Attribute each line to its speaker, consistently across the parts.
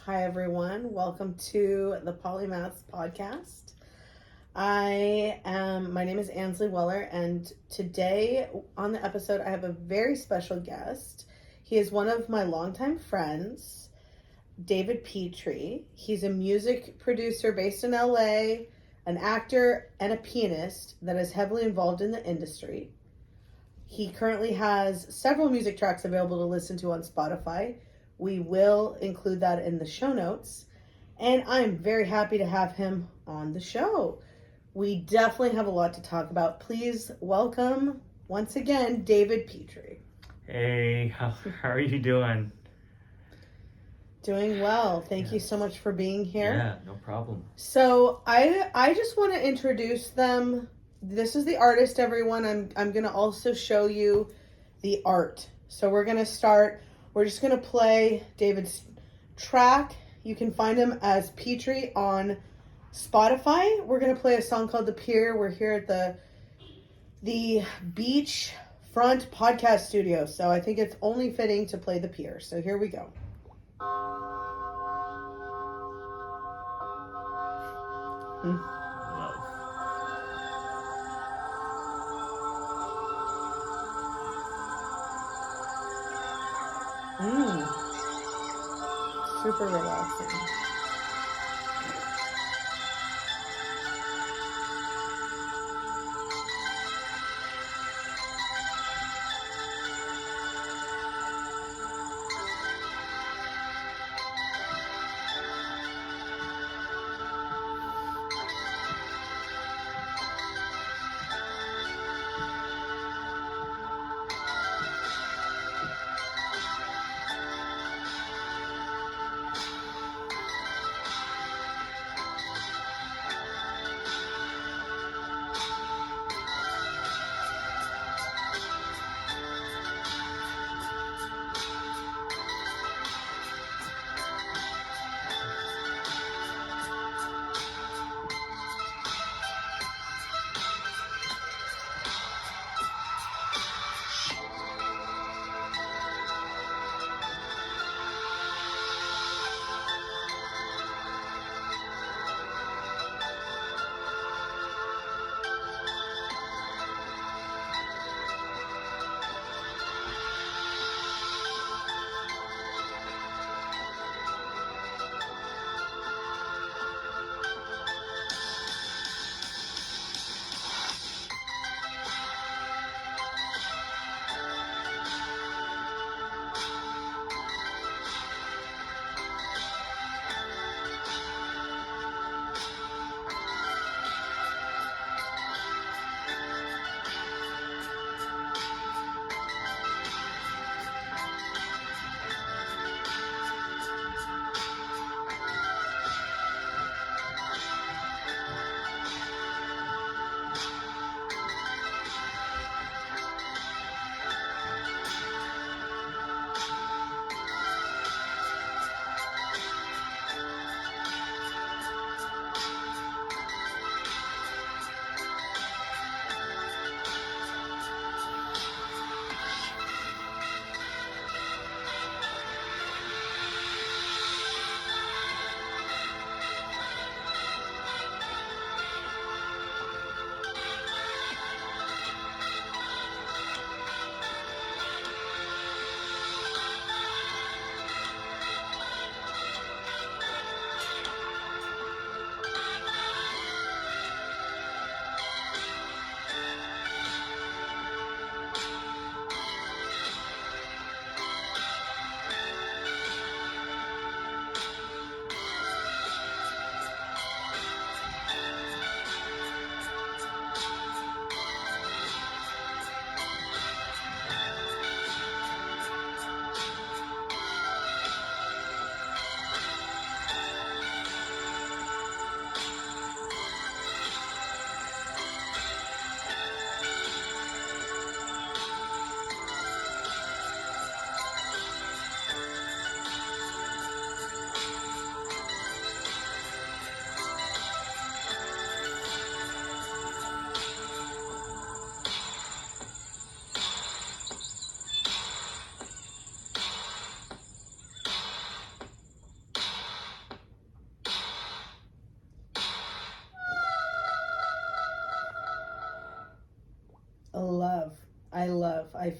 Speaker 1: Hi, everyone. Welcome to the Polymath podcast. My name is Ansley Weller, and today on the episode, I have a very special guest. He is one of my longtime friends, David Petre. He's a music producer based in LA, an actor, and a pianist that is heavily involved in the industry. He currently has several music tracks available to listen to on Spotify. We will include that in the show notes. And I'm very happy to have him on the show. We definitely have a lot to talk about. Please welcome, once again, David Petre.
Speaker 2: Hey, how are you doing?
Speaker 1: Doing well. Thank you so much for being here.
Speaker 2: Yeah, no problem.
Speaker 1: So I just want to introduce them. This is the artist, everyone. I'm going to also show you the art. So we're just going to play David's track. You can find him as Petre on Spotify. We're going to play a song called The Pier. We're here at the beach front podcast studio. So I think it's only fitting to play The Pier. So here we go. Super relaxing.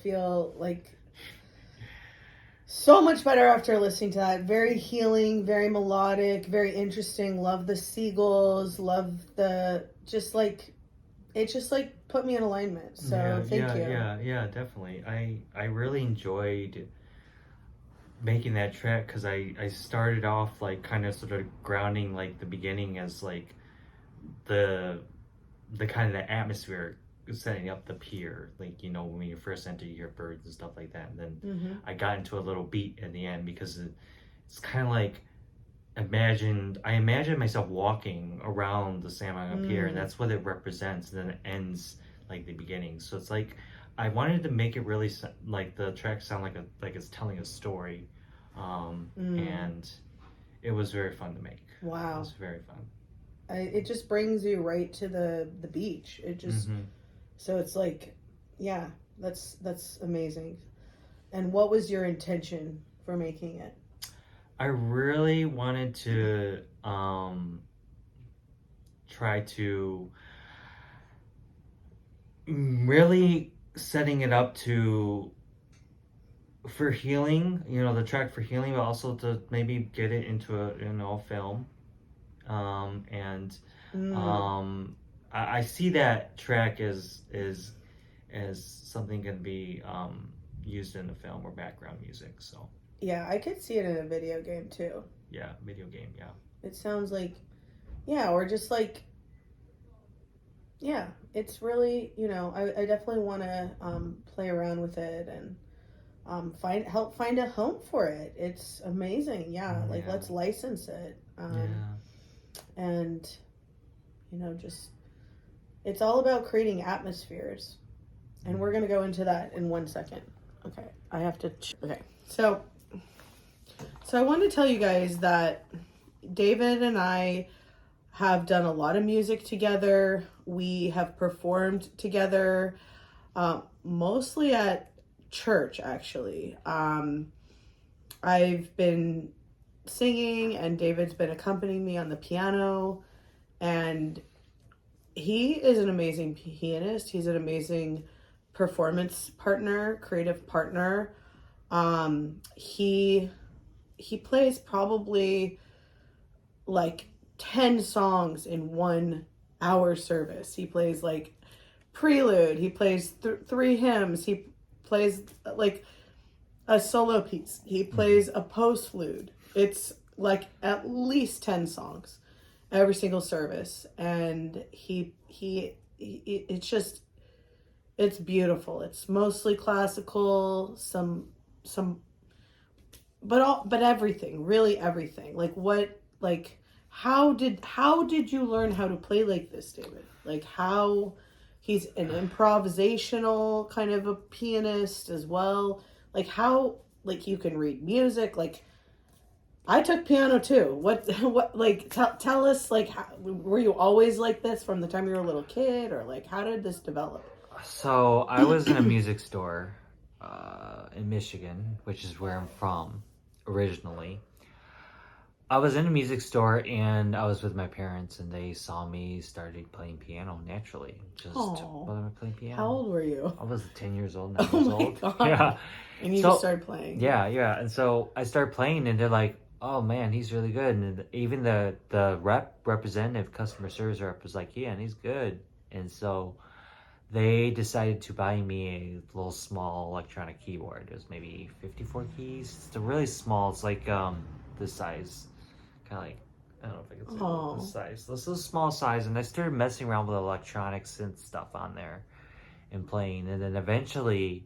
Speaker 1: feel like so much better after listening to that. Very healing, very melodic, very interesting. Love the seagulls, love the it just like put me in alignment. So thank you.
Speaker 2: Yeah, definitely. I really enjoyed making that track because I started off like kind of sort of grounding like the beginning as like the kind of the atmosphere setting up the pier, like when you first enter, you hear birds and stuff like that, and then I got into a little beat at the end because it's kind of like I imagined myself walking around the San Juan pier, and that's what it represents, and then it ends like the beginning. So it's like I wanted to make it really like the track sound like it's telling a story, and it was very fun to make.
Speaker 1: Wow,
Speaker 2: it was very fun.
Speaker 1: It just brings you right to the beach. It just so it's like, yeah, that's amazing. And what was your intention for making it?
Speaker 2: I really wanted to try to really setting it up for healing, the track for healing, but also to maybe get it into a film. I see that track as something can be used in a film or background music. So
Speaker 1: yeah, I could see it in a video game too.
Speaker 2: Yeah, video game. Yeah,
Speaker 1: it sounds like, yeah, or just like, yeah, it's really, I definitely want to play around with it and help find a home for it. It's amazing. Yeah, like let's license it. And just it's all about creating atmospheres, and we're gonna go into that in 1 second. Okay, I have to. Okay, so I wanted to tell you guys that David and I have done a lot of music together. We have performed together, mostly at church, actually. I've been singing, and David's been accompanying me on the piano, and he is an amazing pianist. He's an amazing performance partner, creative partner. He plays probably like 10 songs in 1 hour service. He plays like prelude. He plays 3 hymns. He plays like a solo piece. He plays a postlude. It's like at least 10 songs every single service, and it's beautiful. It's mostly classical, but everything, really everything. How did you learn how to play like this, David? Like how he's an improvisational kind of a pianist as well. Like how, like you can read music. Like I took piano too. What like tell us, like how, were you always like this from the time you were a little kid, or like how did this develop?
Speaker 3: So I was in a music store in Michigan, which is where I'm from originally. I was in a music store and I was with my parents, and they saw me started playing piano naturally. Just playing piano.
Speaker 1: How old were you?
Speaker 3: I was 10 years old, 9 years old.
Speaker 1: God.
Speaker 3: Yeah.
Speaker 1: And you just started playing.
Speaker 3: Yeah. And so I started playing, and they're like, "Oh man, he's really good." And even the representative, customer service rep, was like, "Yeah, and he's good." And so they decided to buy me a little small electronic keyboard. It was maybe 54 keys. It's a really small. It's like this size. Kind of like, I don't know if I can say this size. This is a small size, and I started messing around with electronics and stuff on there and playing. And then eventually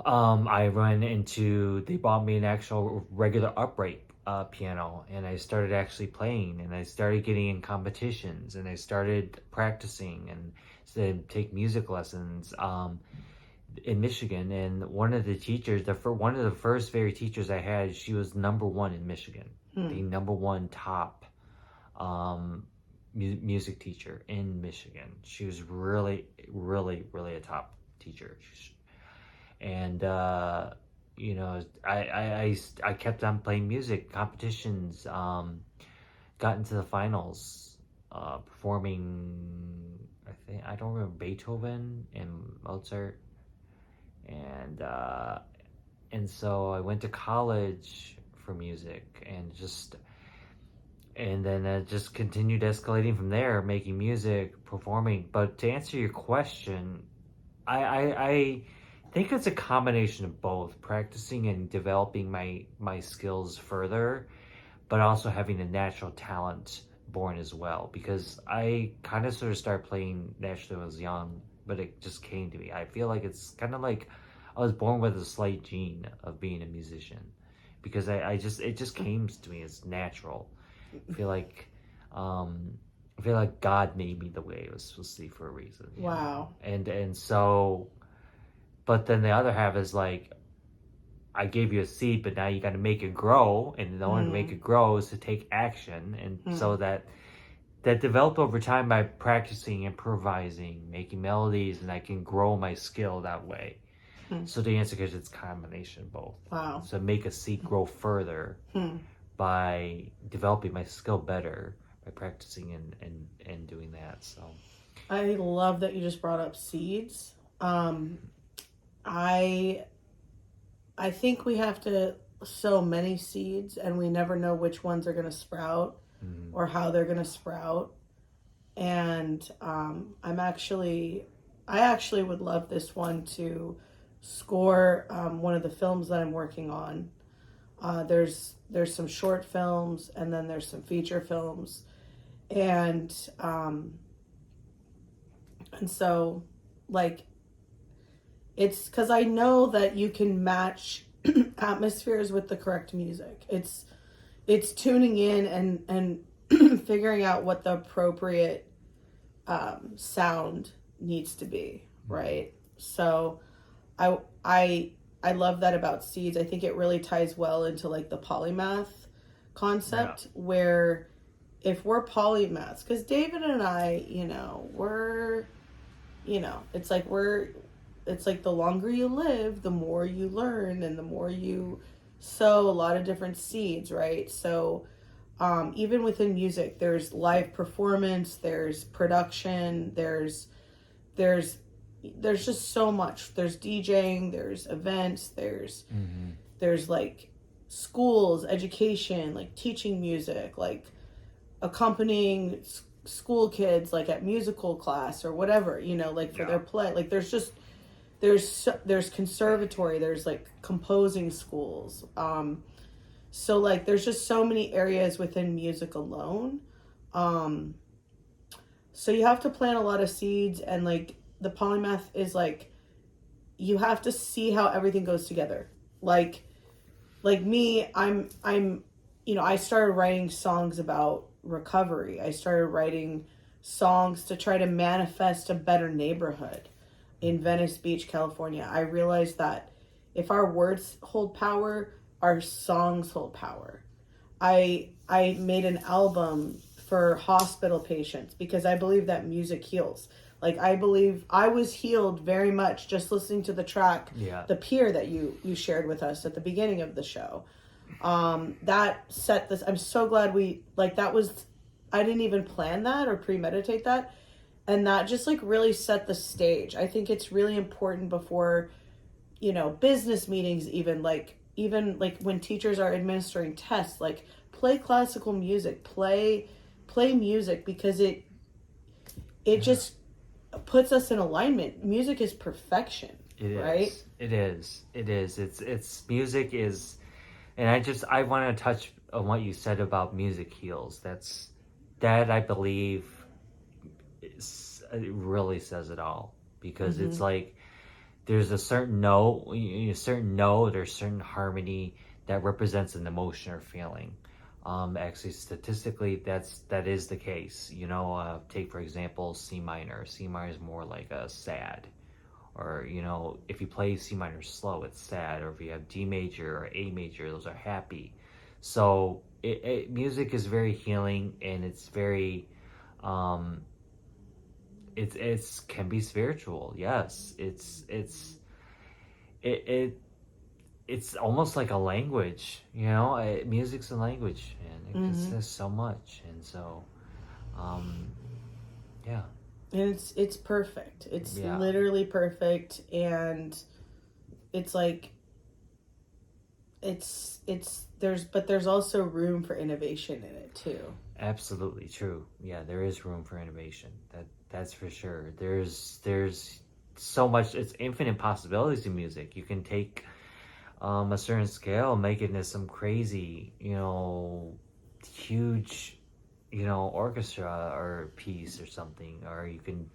Speaker 3: I run into, they bought me an actual regular upright piano, and I started actually playing, and I started getting in competitions, and I started practicing and take music lessons in Michigan. And one of the teachers, one of the first very teachers I had, she was #1 in Michigan, the #1 top music teacher in Michigan. She was really, really, really a top teacher. And you know, I kept on playing music competitions, got into the finals, performing, I don't remember, Beethoven and Mozart. and so I went to college for music, and then it just continued escalating from there, making music, performing. But to answer your question, I think it's a combination of both, practicing and developing my skills further, but also having a natural talent born as well, because I kind of sort of started playing naturally when I was young, but it just came to me. I feel like it's kind of like I was born with a slight gene of being a musician, because it just came to me as natural. I feel like God made me the way it was supposed to be for a reason.
Speaker 1: Wow.
Speaker 3: And so, but then the other half is like, I gave you a seed, but now you got to make it grow, and the only way to make it grow is to take action, and so that developed over time by practicing, improvising, making melodies, and I can grow my skill that way. So the answer is it's a combination of both.
Speaker 1: Wow.
Speaker 3: So make a seed grow further by developing my skill better by practicing and doing that. So
Speaker 1: I love that you just brought up seeds. I think we have to sow many seeds, and we never know which ones are going to sprout or how they're going to sprout. And I actually would love this one to score one of the films that I'm working on. There's some short films, and then there's some feature films, and so like, it's because I know that you can match atmospheres with the correct music. It's tuning in and figuring out what the appropriate sound needs to be, right? So I love that about seeds. I think it really ties well into like the polymath concept, where if we're polymaths, because David and I, it's like the longer you live, the more you learn, and the more you sow a lot of different seeds, right? So even within music, there's live performance, there's production, there's just so much. There's DJing, there's events, there's like schools, education, like teaching music, like accompanying school kids like at musical class or whatever, like for their play. Like there's conservatory, there's like composing schools. So like there's just so many areas within music alone. So you have to plant a lot of seeds, and like the polymath is like, you have to see how everything goes together. Like me, I'm I started writing songs about recovery. I started writing songs to try to manifest a better neighborhood in Venice Beach, California. I realized that if our words hold power, our songs hold power. I made an album for hospital patients because I believe that music heals. Like, I believe I was healed very much just listening to the track, The Pier, that you shared with us at the beginning of the show. That set this. I'm so glad I didn't even plan that or premeditate that. And that just like really set the stage. I think it's really important before, business meetings, even like when teachers are administering tests, like play classical music, play music, because it just puts us in alignment. Music is perfection, right?
Speaker 3: It is. It's music is, and I want to touch on what you said about music heals. That I believe it really says it all, because it's like there's a certain note or certain harmony that represents an emotion or feeling. Actually, statistically, that is the case. Take for example C minor. C minor is more like a sad, or if you play C minor slow, it's sad. Or if you have D major or A major, those are happy. So music is very healing, and it's very it's can be spiritual. Yes, it's almost like a language, music's a language, and it says so much. And so
Speaker 1: and it's perfect. It's literally perfect. And it's like there's also room for innovation in it too.
Speaker 3: Absolutely true. Yeah, there is room for innovation. That's for sure. There's so much. It's infinite possibilities in music. You can take a certain scale, make it into some crazy, huge, orchestra or piece or something, or you can,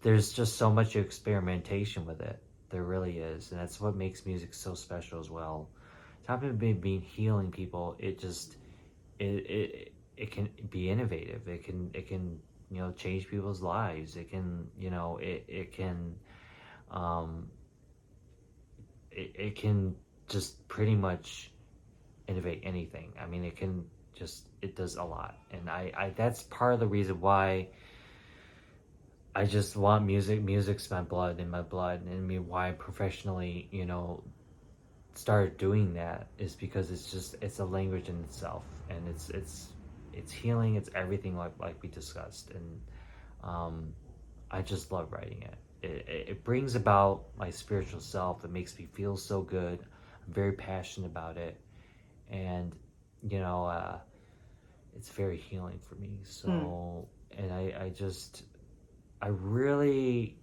Speaker 3: there's just so much experimentation with it. There really is, and that's what makes music so special as well. Top of being healing people, it can be innovative. It can change people's lives. It can it can um it can just pretty much innovate anything. I mean, it does a lot, and I that's part of the reason why I just want music's my blood, in my blood, and I mean why I professionally started doing that is because it's a language in itself, and it's healing, it's everything like we discussed, and I just love writing it. It brings about my spiritual self. It makes me feel so good. I'm very passionate about it, and it's very healing for me. So and I really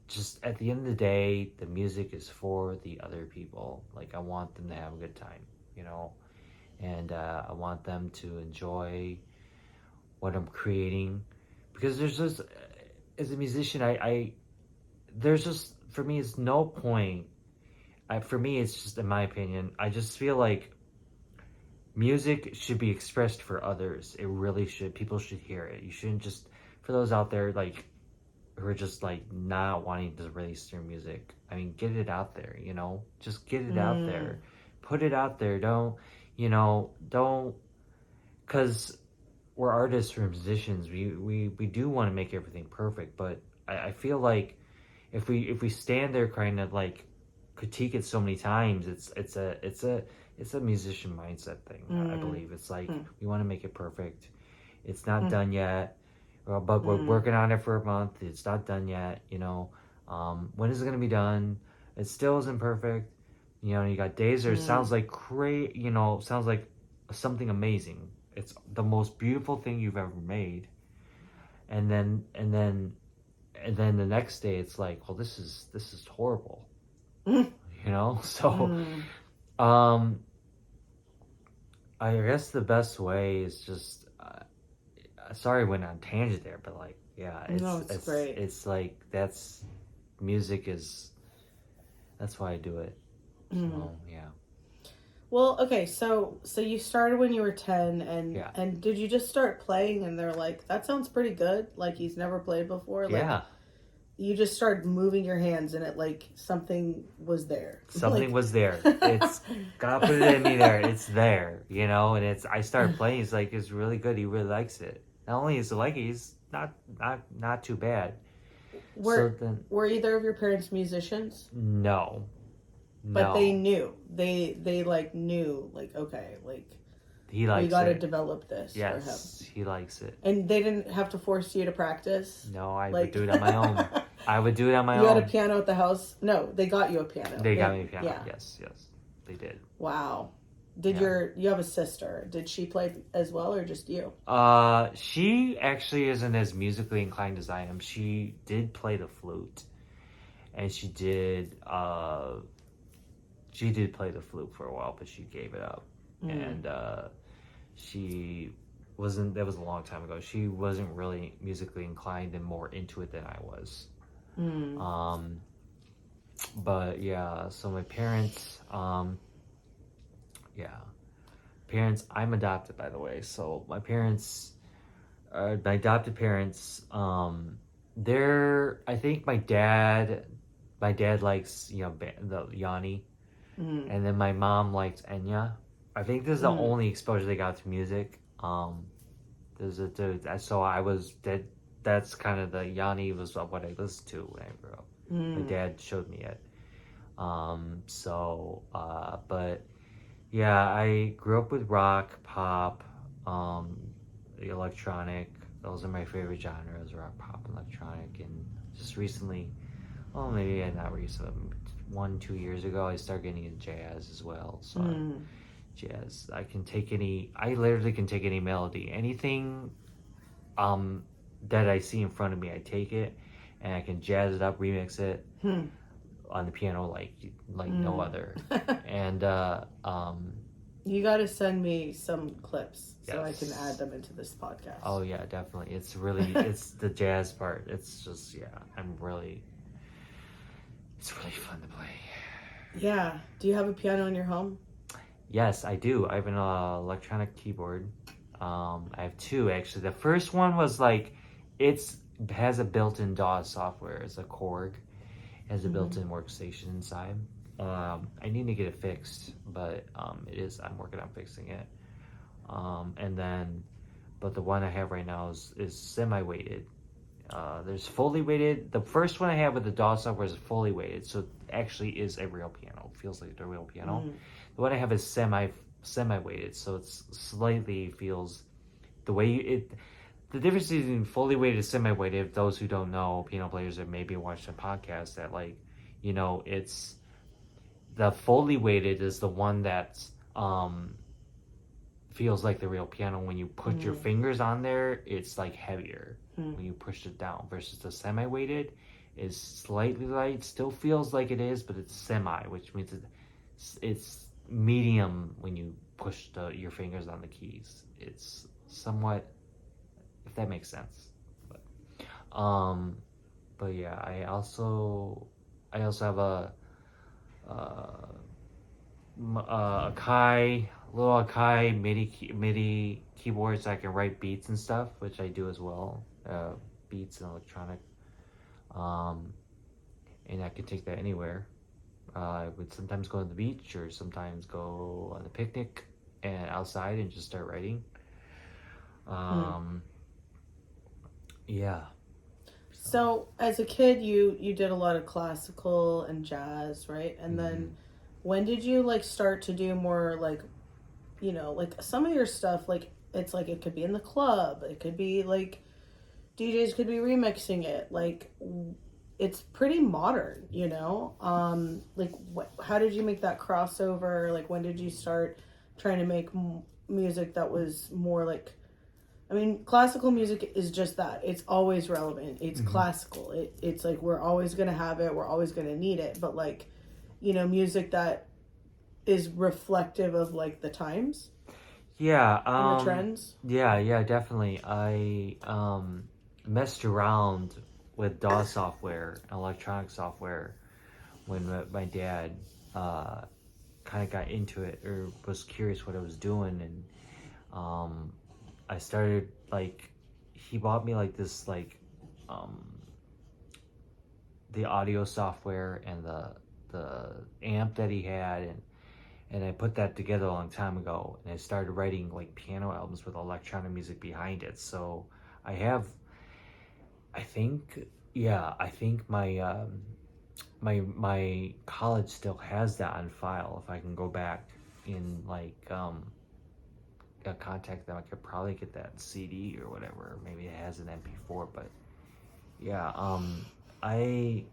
Speaker 3: just, at the end of the day, the music is for the other people. Like, I want them to have a good time, and I want them to enjoy what I'm creating, because there's just, as a musician, there's just, for me, it's no point. For me, it's just, in my opinion, I just feel like music should be expressed for others. It really should. People should hear it. You shouldn't just, for those out there, like, who are just like not wanting to release their music. I mean, get it out there, just get it out there, put it out there. Don't, because we're artists, we're musicians. We do want to make everything perfect, but I feel like if we stand there kind of like critique it so many times, it's a musician mindset thing. I believe it's like we want to make it perfect. It's not done yet. But we're working on it for a month. It's not done yet, when is it going to be done? It still isn't perfect. You got days where it sounds like sounds like something amazing. It's the most beautiful thing you've ever made. And then the next day it's like, well, this is horrible. So I guess the best way is just sorry I went on tangent there, but like, yeah, it's
Speaker 1: great.
Speaker 3: It's like that's why I do it. So yeah.
Speaker 1: Well, okay, so you started when you were 10,
Speaker 3: Yeah.
Speaker 1: and did you just start playing and they're like, that sounds pretty good, like he's never played before? Like,
Speaker 3: Yeah.
Speaker 1: You just started moving your hands and it, like, something was there.
Speaker 3: Something was there. It's God put it in me there. It's there, and I started playing. It's like, it's really good. He really likes it. Not only is he like it, he's not too bad.
Speaker 1: Were either of your parents musicians?
Speaker 3: No.
Speaker 1: But they knew. They like knew, like, okay, like,
Speaker 3: he likes it.
Speaker 1: We got to develop this for him.
Speaker 3: Yes, he likes it.
Speaker 1: And they didn't have to force you to practice?
Speaker 3: No, I would do it on my own. I would do it on my own.
Speaker 1: You had a piano at the house? No, they got you a piano.
Speaker 3: They got me a piano.
Speaker 1: Yeah.
Speaker 3: Yes, they did.
Speaker 1: Wow. You have a sister. Did she play as well, or just you?
Speaker 3: She actually isn't as musically inclined as I am. She did play the flute, and she did play the flute for a while, but she gave it up. And she wasn't, that was a long time ago. She wasn't really musically inclined and more into it than I was. But yeah, so my parents, I'm adopted, by the way. So my parents, my adopted parents, I think my dad likes, the Yanni, and then my mom likes Enya. I think this is the only exposure they got to music. That's kind of the Yanni was what I listened to when I grew up. My dad showed me it. But yeah, I grew up with rock, pop, electronic. Those are my favorite genres: rock, pop, electronic. And just recently, well, maybe not recently, 1-2 years ago, I started getting into jazz as well. So jazz, I literally can take any melody, anything that I see in front of me, I take it and I can jazz it up, remix it on the piano like no other. And
Speaker 1: you got to send me some clips so I
Speaker 3: yes.
Speaker 1: can add them into this podcast.
Speaker 3: Oh yeah, definitely. It's really it's the jazz part. It's just it's really fun to play.
Speaker 1: Yeah. Do you have a piano in your home?
Speaker 3: Yes, I do. I have an electronic keyboard. I have two actually. The first one was like, it has a built-in DAW software. It's a Korg. It has a built-in workstation inside. I need to get it fixed, but it is. I'm working on fixing it. But the one I have right now is semi-weighted. There's fully weighted. The first one I have with the DAW software is fully weighted, so it actually is a real piano. It feels like a real piano. The one I have is semi-weighted, so it's slightly feels the way the difference between fully weighted and semi-weighted, if those who don't know, piano players that maybe watch the podcast, that it's the fully weighted is the one that's feels like the real piano. When you put your fingers on there, it's like heavier when you push it down, versus the semi-weighted is slightly light, still feels like it is, but it's semi, which means it's medium when you push your fingers on the keys. It's somewhat, if that makes sense. But yeah, I also have a little Akai MIDI keyboard, so I can write beats and stuff, which I do as well. Beats and electronic. And I can take that anywhere. I would sometimes go on the beach, or sometimes go on a picnic and outside and just start writing. Yeah.
Speaker 1: So as a kid, you did a lot of classical and jazz, right? And then when did you start to do more like some of your stuff, it's like it could be in the club, it could be like DJs could be remixing it, it's pretty modern, how did you make that crossover? When did you start trying to make music that was more classical music is just that. It's always relevant. It's classical. It's like we're always going to have it. We're always going to need it. But music that is reflective of the times.
Speaker 3: Yeah.
Speaker 1: And the trends.
Speaker 3: Yeah, definitely. I messed around with DAW software, electronic software, when my dad kind of got into it, or was curious what I was doing, and I started he bought me this the audio software and the amp that he had, and I put that together a long time ago, and I started writing piano albums with electronic music behind it. So I think my my college still has that on file. If I can go back in contact them, I could probably get that CD or whatever. Maybe it has an MP4, but yeah, I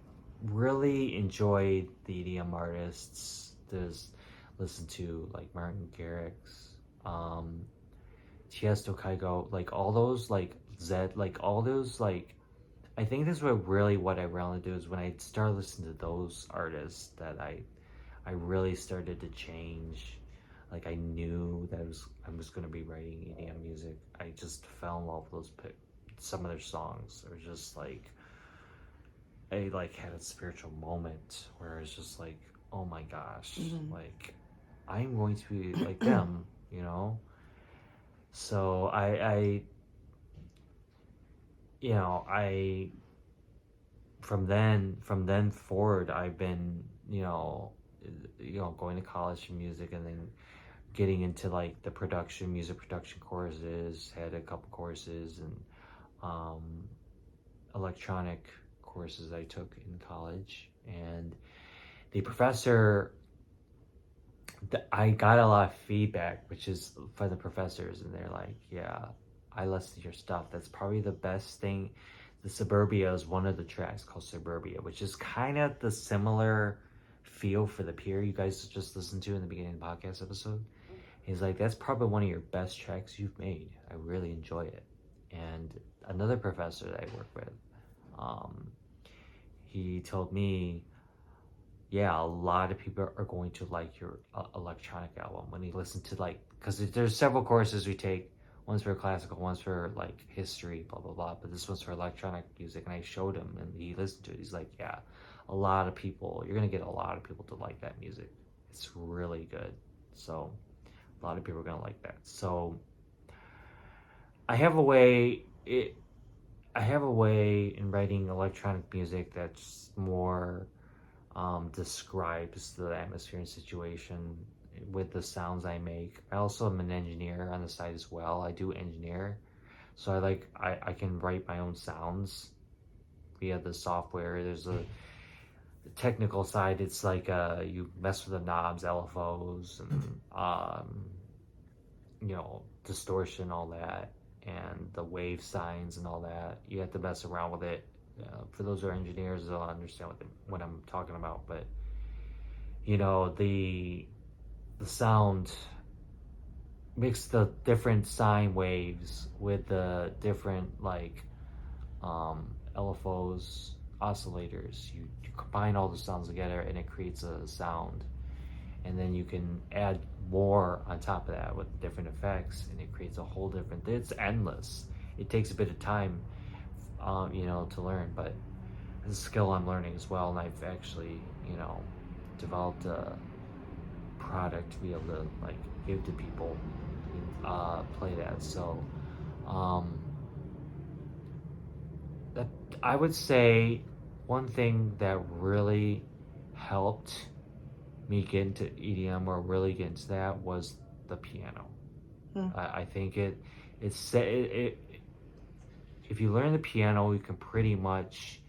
Speaker 3: really enjoyed the EDM artists. There's listen to Martin Garrix, Tiesto, Kygo, all those Zed, all those I think this is what I really do is when I start listening to those artists that I really started to change. I knew that I was going to be writing EDM music. I just fell in love with some of their songs. It was just I had a spiritual moment where it's just oh my gosh, I'm going to be like them, So I from then forward, I've been going to college for music, and then getting into the music production courses. Had a couple courses, and electronic courses I took in college, and the professor, I got a lot of feedback, which is from the professors, and they're yeah, I listen to your stuff. That's probably the best thing. The Suburbia is one of the tracks called Suburbia, which is kind of the similar feel for the pier you guys just listened to in the beginning of the podcast episode. He's like, that's probably one of your best tracks you've made. I really enjoy it. And another professor that I work with, he told me, yeah, a lot of people are going to like your electronic album when he listened to, like, because there's several courses we take. One's for classical, one's for like history, blah blah blah. But this one's for electronic music, and I showed him, and he listened to it. He's like, yeah, a lot of people, you're gonna get a lot of people to like that music. It's really good. So a lot of people are gonna like that. So I have a way in writing electronic music that's more describes the atmosphere and situation with the sounds I make. I also am an engineer on the side as well. I do engineer, so I can write my own sounds via the software. There's the technical side. It's like you mess with the knobs, LFOs, and distortion, all that, and the wave signs and all that. You have to mess around with it. For those who are engineers, they'll understand what I'm talking about. But the sound mix the different sine waves with the different LFOs, oscillators. You combine all the sounds together and it creates a sound. And then you can add more on top of that with different effects, and it creates a whole different. It's endless. It takes a bit of time, to learn, but it's a skill I'm learning as well. And I've actually, developed a product to be able to give to people, play that. So, that I would say one thing that really helped me get into EDM or really get into that was the piano. I think if you learn the piano, you can pretty much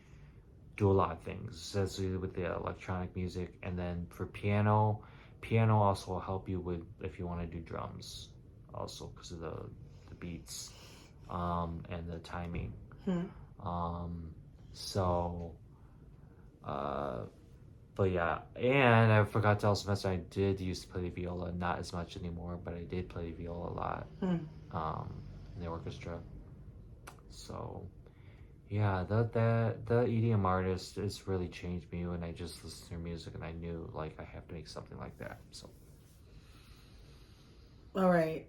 Speaker 3: do a lot of things, especially with the electronic music. And then for piano also will help you with if you want to do drums, also because of the beats and the timing. But yeah, and I forgot to tell Spencer, I did used to play the viola, not as much anymore, but I did play the viola a lot in the orchestra. So yeah, the EDM artist has really changed me when I just listened to their music, and I knew I have to make something like that. So.
Speaker 1: All right.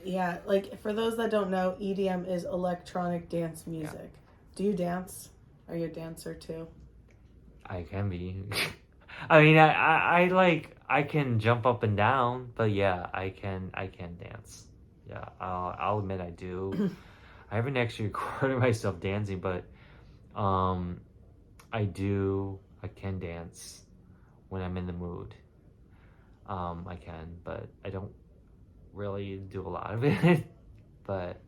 Speaker 1: Yeah, for those that don't know, EDM is electronic dance music. Yeah. Do you dance? Are you a dancer too?
Speaker 3: I can be. I mean, I can jump up and down, but yeah, I can dance. Yeah, I'll admit I do. I haven't actually recorded myself dancing, but I can dance when I'm in the mood. I can, but I don't really do a lot of it. But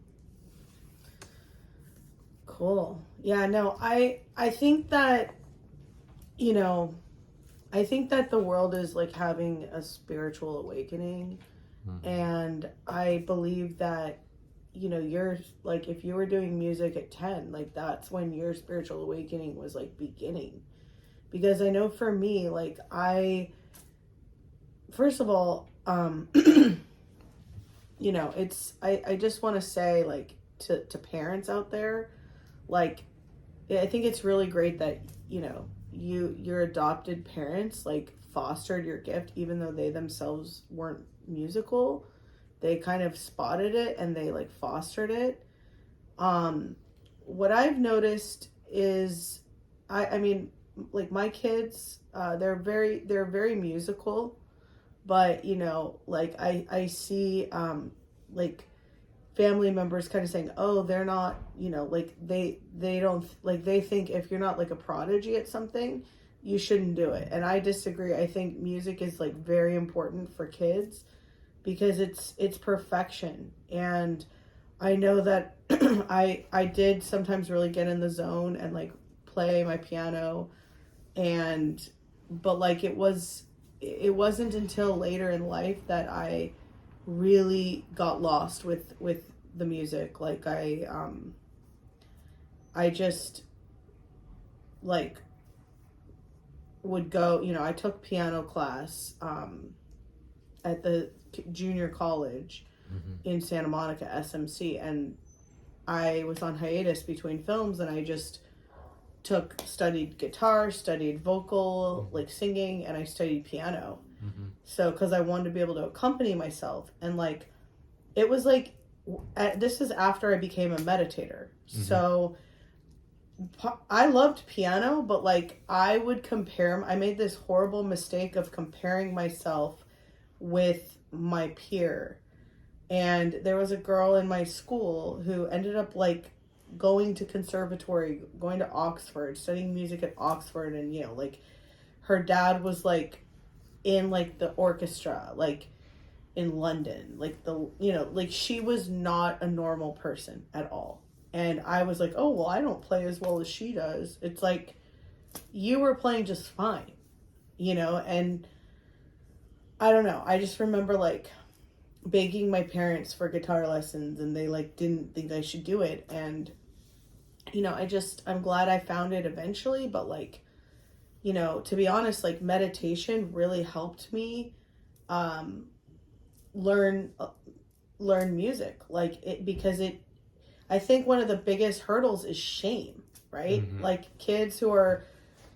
Speaker 1: cool. Yeah, no, I think that I think that the world is having a spiritual awakening, and I believe that you're if you were doing music at 10, that's when your spiritual awakening was beginning. Because I know for me, I first of all, it's I just want to say to parents out there, I think it's really great that your adopted parents fostered your gift, even though they themselves weren't musical. They kind of spotted it and they fostered it. What I've noticed is I mean my kids, they're very musical, but I see family members kind of saying, oh, they're not, they don't, they think if you're not a prodigy at something, you shouldn't do it. And I disagree. I think music is very important for kids because it's perfection. And I know that I did sometimes really get in the zone and play my piano, but it wasn't until later in life that I really got lost with the music. I just would go, I took piano class at the junior college in Santa Monica, SMC, and I was on hiatus between films, and I just studied guitar, studied vocal, like singing, and I studied piano. So, because I wanted to be able to accompany myself, and like, it was like, this is after I became a meditator. So, I loved piano, but like, I made this horrible mistake of comparing myself with my peer. And there was a girl in my school who ended up like going to conservatory, going to Oxford, studying music at Oxford, and like her dad was like in like the orchestra, like in London, like like she was not a normal person at all. And I was like, oh well, I don't play as well as she does. It's like, you were playing just fine, and I don't know. I just remember like begging my parents for guitar lessons, and they like didn't think I should do it. And I'm glad I found it eventually, but like, to be honest, like meditation really helped me learn music, like it, because I think one of the biggest hurdles is shame, right? Like kids who are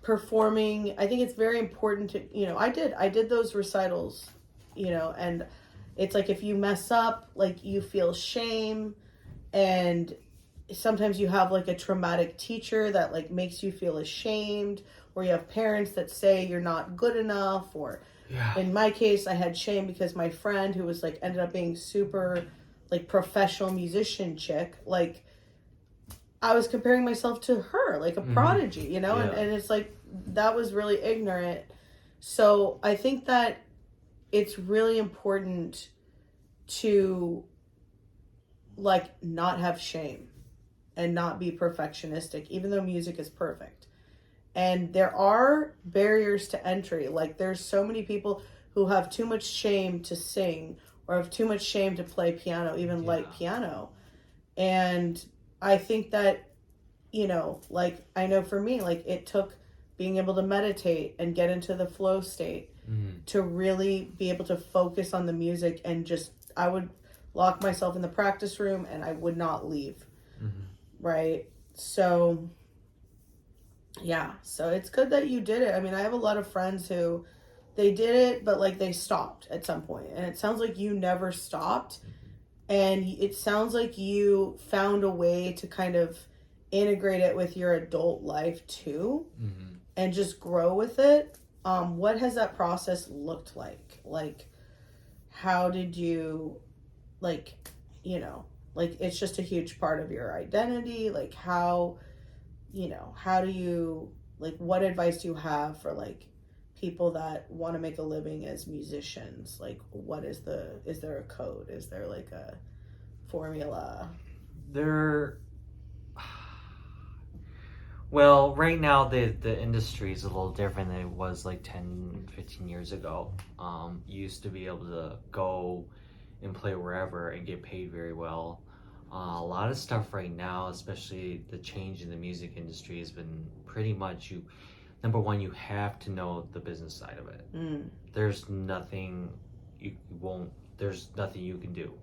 Speaker 1: performing, I think it's very important to, I did those recitals, and it's like, if you mess up, like you feel shame, and sometimes you have like a traumatic teacher that like makes you feel ashamed, or you have parents that say you're not good enough, or in my case, I had shame because my friend, who was like ended up being super like professional musician chick, like I was comparing myself to her, like a prodigy, and it's like, that was really ignorant. So I think that it's really important to like not have shame and not be perfectionistic, even though music is perfect. And there are barriers to entry. Like, there's so many people who have too much shame to sing, or have too much shame to play piano, even light piano. And I think that, like, I know for me, like, it took being able to meditate and get into the flow state to really be able to focus on the music, and just, I would lock myself in the practice room and I would not leave. Right? So, yeah. So it's good that you did it. I mean, I have a lot of friends who, they did it, but like they stopped at some point. And it sounds like you never stopped. And it sounds like you found a way to kind of integrate it with your adult life too, and just grow with it. What has that process looked like? Like, how did you, like, like, it's just a huge part of your identity. Like, how do you, like, what advice do you have for like people that want to make a living as musicians? Like, is there a code? Is there like a formula?
Speaker 3: Well, right now the industry is a little different than it was like 10, 15 years ago. You used to be able to go and play wherever and get paid very well. A lot of stuff right now, especially the change in the music industry, has been pretty much number one, you have to know the business side of it. There's nothing you can do.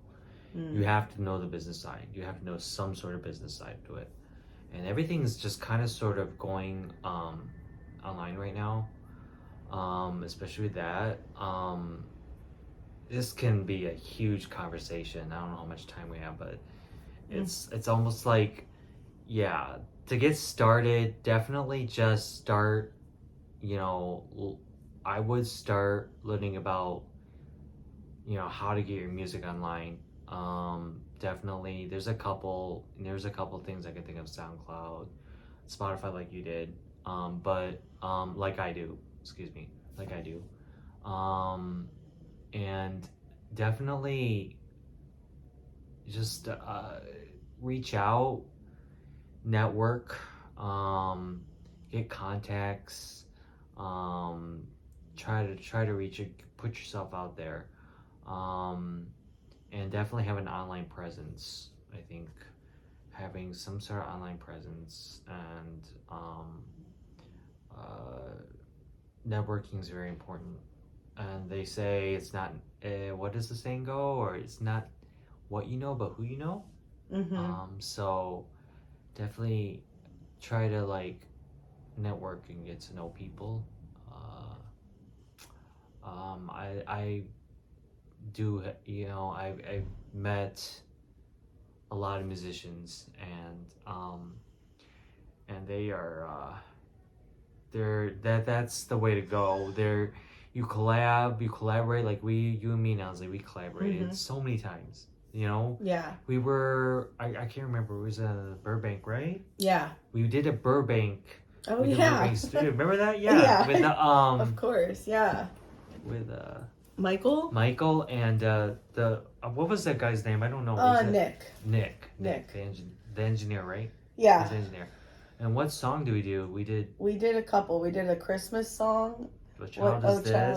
Speaker 3: You have to know the business side. You have to know some sort of business side to it. And everything's just kind of sort of going online right now, especially with that. This can be a huge conversation. I don't know how much time we have, but it's almost like, to get started, definitely just start, I would start learning about, how to get your music online. Definitely, there's a couple things I can think of: SoundCloud, Spotify, like you did, but like I do, and definitely just reach out, network, get contacts, try to reach it, put yourself out there. And definitely have an online presence. I think having some sort of online presence, and networking is very important. And they say it's not, what does the saying go? Or it's not what you know, but who you know. So definitely try to like network and get to know people. I do, I've met a lot of musicians, and they are that's the way to go. You collaborate, like you and me now, like we collaborated so many times.
Speaker 1: Yeah.
Speaker 3: We were, I can't remember, it was Burbank, right?
Speaker 1: Yeah.
Speaker 3: We did a Burbank.
Speaker 1: Oh,
Speaker 3: we did
Speaker 1: yeah.
Speaker 3: Burbank studio. Remember that? Yeah.
Speaker 1: Yeah.
Speaker 3: With the,
Speaker 1: of course, yeah.
Speaker 3: With
Speaker 1: Michael
Speaker 3: and the what was that guy's name? I don't know.
Speaker 1: Nick,
Speaker 3: the engineer, right?
Speaker 1: Yeah.
Speaker 3: The engineer. And what song do? We did
Speaker 1: a couple. We did a Christmas song.
Speaker 3: What Child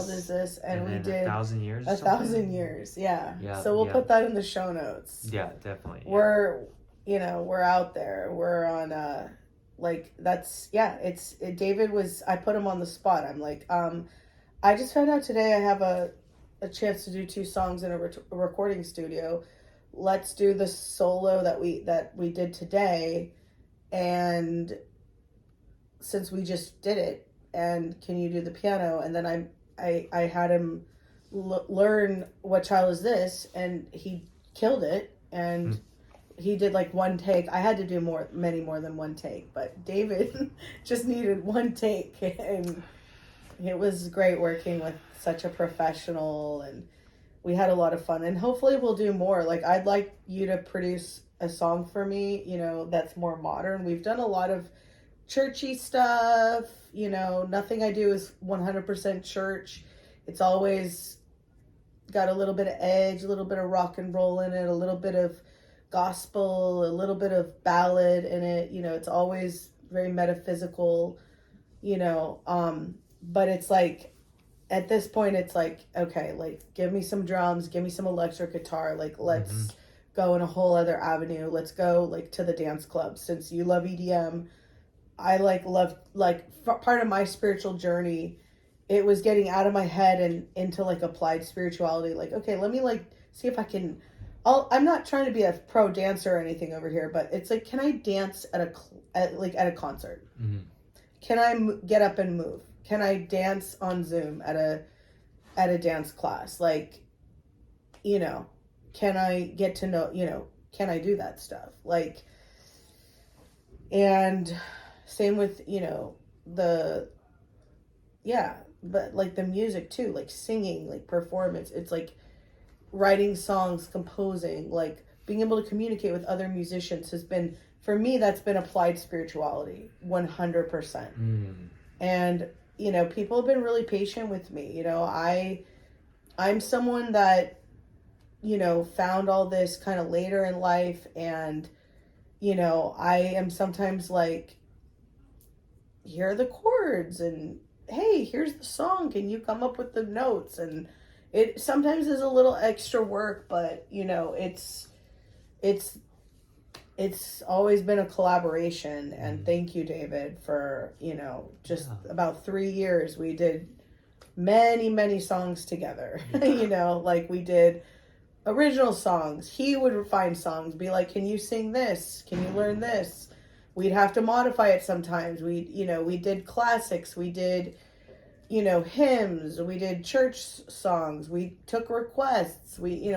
Speaker 1: Is This? And we did
Speaker 3: 1,000 Years.
Speaker 1: 1,000 Years, yeah.
Speaker 3: Yeah.
Speaker 1: So we'll put that in the show notes.
Speaker 3: Yeah, definitely.
Speaker 1: We're out there. We're on David I put him on the spot. I'm like, I just found out today I have a chance to do 2 songs in a recording studio. Let's do the solo that we did today, and since we just did it, and can you do the piano? And then I had him learn What Child Is This, and he killed it, and he did like 1 take. I had to do many more than 1 take, but David just needed 1 take, and it was great working with such a professional, and we had a lot of fun, and hopefully we'll do more. Like, I'd like you to produce a song for me, that's more modern. We've done a lot of churchy stuff, nothing I do is 100% church. It's always got a little bit of edge, a little bit of rock and roll in it, a little bit of gospel, a little bit of ballad in it. It's always very metaphysical, but it's like, at this point, it's like, okay, like, give me some drums, give me some electric guitar, like, let's go in a whole other avenue. Let's go, like, to the dance club. Since you love EDM, I love part of my spiritual journey, it was getting out of my head and into like applied spirituality. Like, okay, let me like see if I can. I'm not trying to be a pro dancer or anything over here, but it's like, can I dance at a concert? Can I get up and move? Can I dance on Zoom at a dance class? Like, can I get to know? Can I do that stuff? Like, and same with, but like the music too, like singing, like performance. It's like writing songs, composing, like being able to communicate with other musicians has been, for me, that's been applied spirituality 100%. And, people have been really patient with me. I'm someone that, found all this kind of later in life, and, I am sometimes like, here are the chords, and hey, here's the song, can you come up with the notes? And it sometimes is a little extra work, but it's always been a collaboration. And thank you, David, for about 3 years we did many songs together. Like we did original songs. He would find songs, be like, can you sing this, can you learn this? We'd have to modify it sometimes. We did classics. We did, hymns. We did church songs. We took requests. We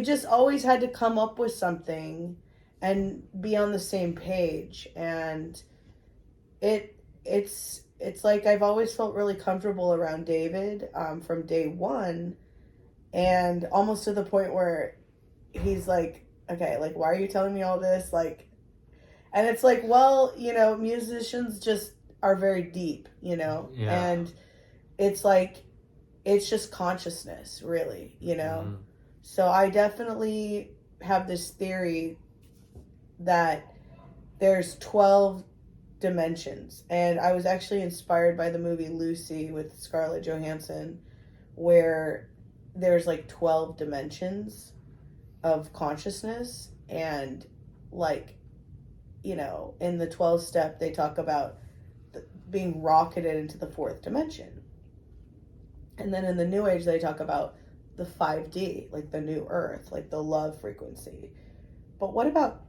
Speaker 1: just always had to come up with something and be on the same page. And it's like, I've always felt really comfortable around David, from day one, and almost to the point where he's like, okay, like, why are you telling me all this? Like, and it's like, well, musicians just are very deep, and it's like, it's just consciousness, really, So I definitely have this theory that there's 12 dimensions. And I was actually inspired by the movie Lucy with Scarlett Johansson, where there's like 12 dimensions of consciousness. And like, in the 12 step, they talk about being rocketed into the fourth dimension. And then in the New Age, they talk about the 5D, like the new earth, like the love frequency. But what about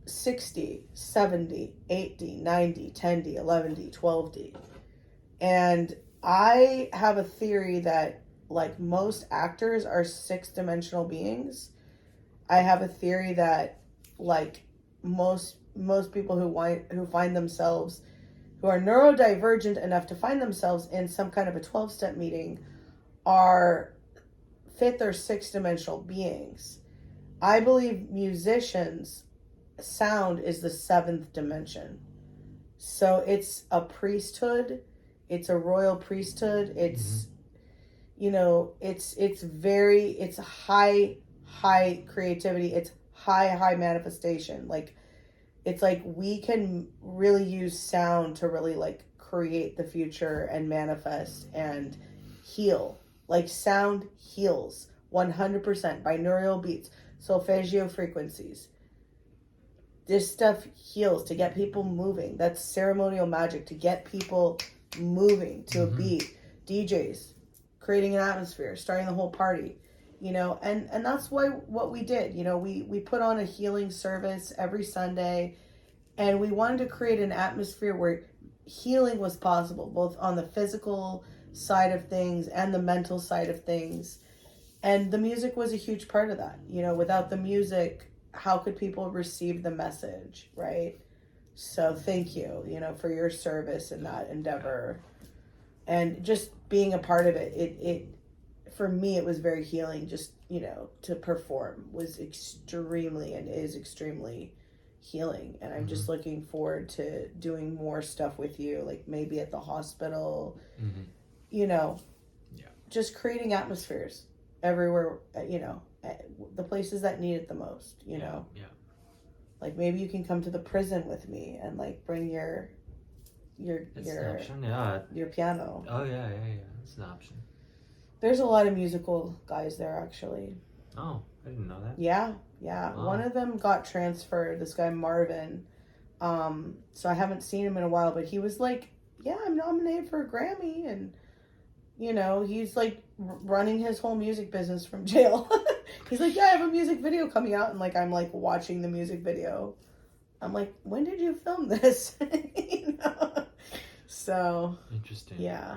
Speaker 1: 6D, 7D, 8D, 9D, 10D, 11D, 12D? And I have a theory that, like, most actors are 6-dimensional beings. I have a theory that, like, most people who find themselves, who are neurodivergent enough to find themselves in some kind of a 12-step meeting, are 5th or 6th-dimensional beings. I believe musicians, sound is the 7th dimension. So it's a priesthood. It's a royal priesthood. It's, you know, it's high creativity. It's high manifestation. Like, it's like we can really use sound to really, like, create the future and manifest and heal. Like, sound heals 100%. Binaural beats, solfeggio frequencies. This stuff heals to get people moving. That's ceremonial magic, to get people moving to a beat. DJs creating an atmosphere, starting the whole party, you know, and that's what we did. You know, we put on a healing service every Sunday, and we wanted to create an atmosphere where healing was possible, both on the physical side of things and the mental side of things. And the music was a huge part of that. You know, without the music, how could people receive the message, right? So thank you, you know, for your service in that endeavor. And just being a part of it, it for me, it was very healing. Just, you know, to perform was extremely and is extremely healing. And I'm just looking forward to doing more stuff with you, like maybe at the hospital, you know, just creating atmospheres everywhere, you know, the places that need it the most, you know. Like, maybe you can come to the prison with me and, like, bring your
Speaker 3: option, yeah.
Speaker 1: your piano.
Speaker 3: Oh yeah, it's an option.
Speaker 1: There's a lot of musical guys there, actually.
Speaker 3: Oh, I didn't know that.
Speaker 1: Yeah.
Speaker 3: Wow.
Speaker 1: One of them got transferred, this guy Marvin. So I haven't seen him in a while, but he was like, yeah, I'm nominated for a Grammy, and, you know, he's like running his whole music business from jail. He's like, yeah, I have a music video coming out, and, like, I'm like watching the music video. I'm like, when did you film this? You know? So
Speaker 3: Interesting.
Speaker 1: yeah.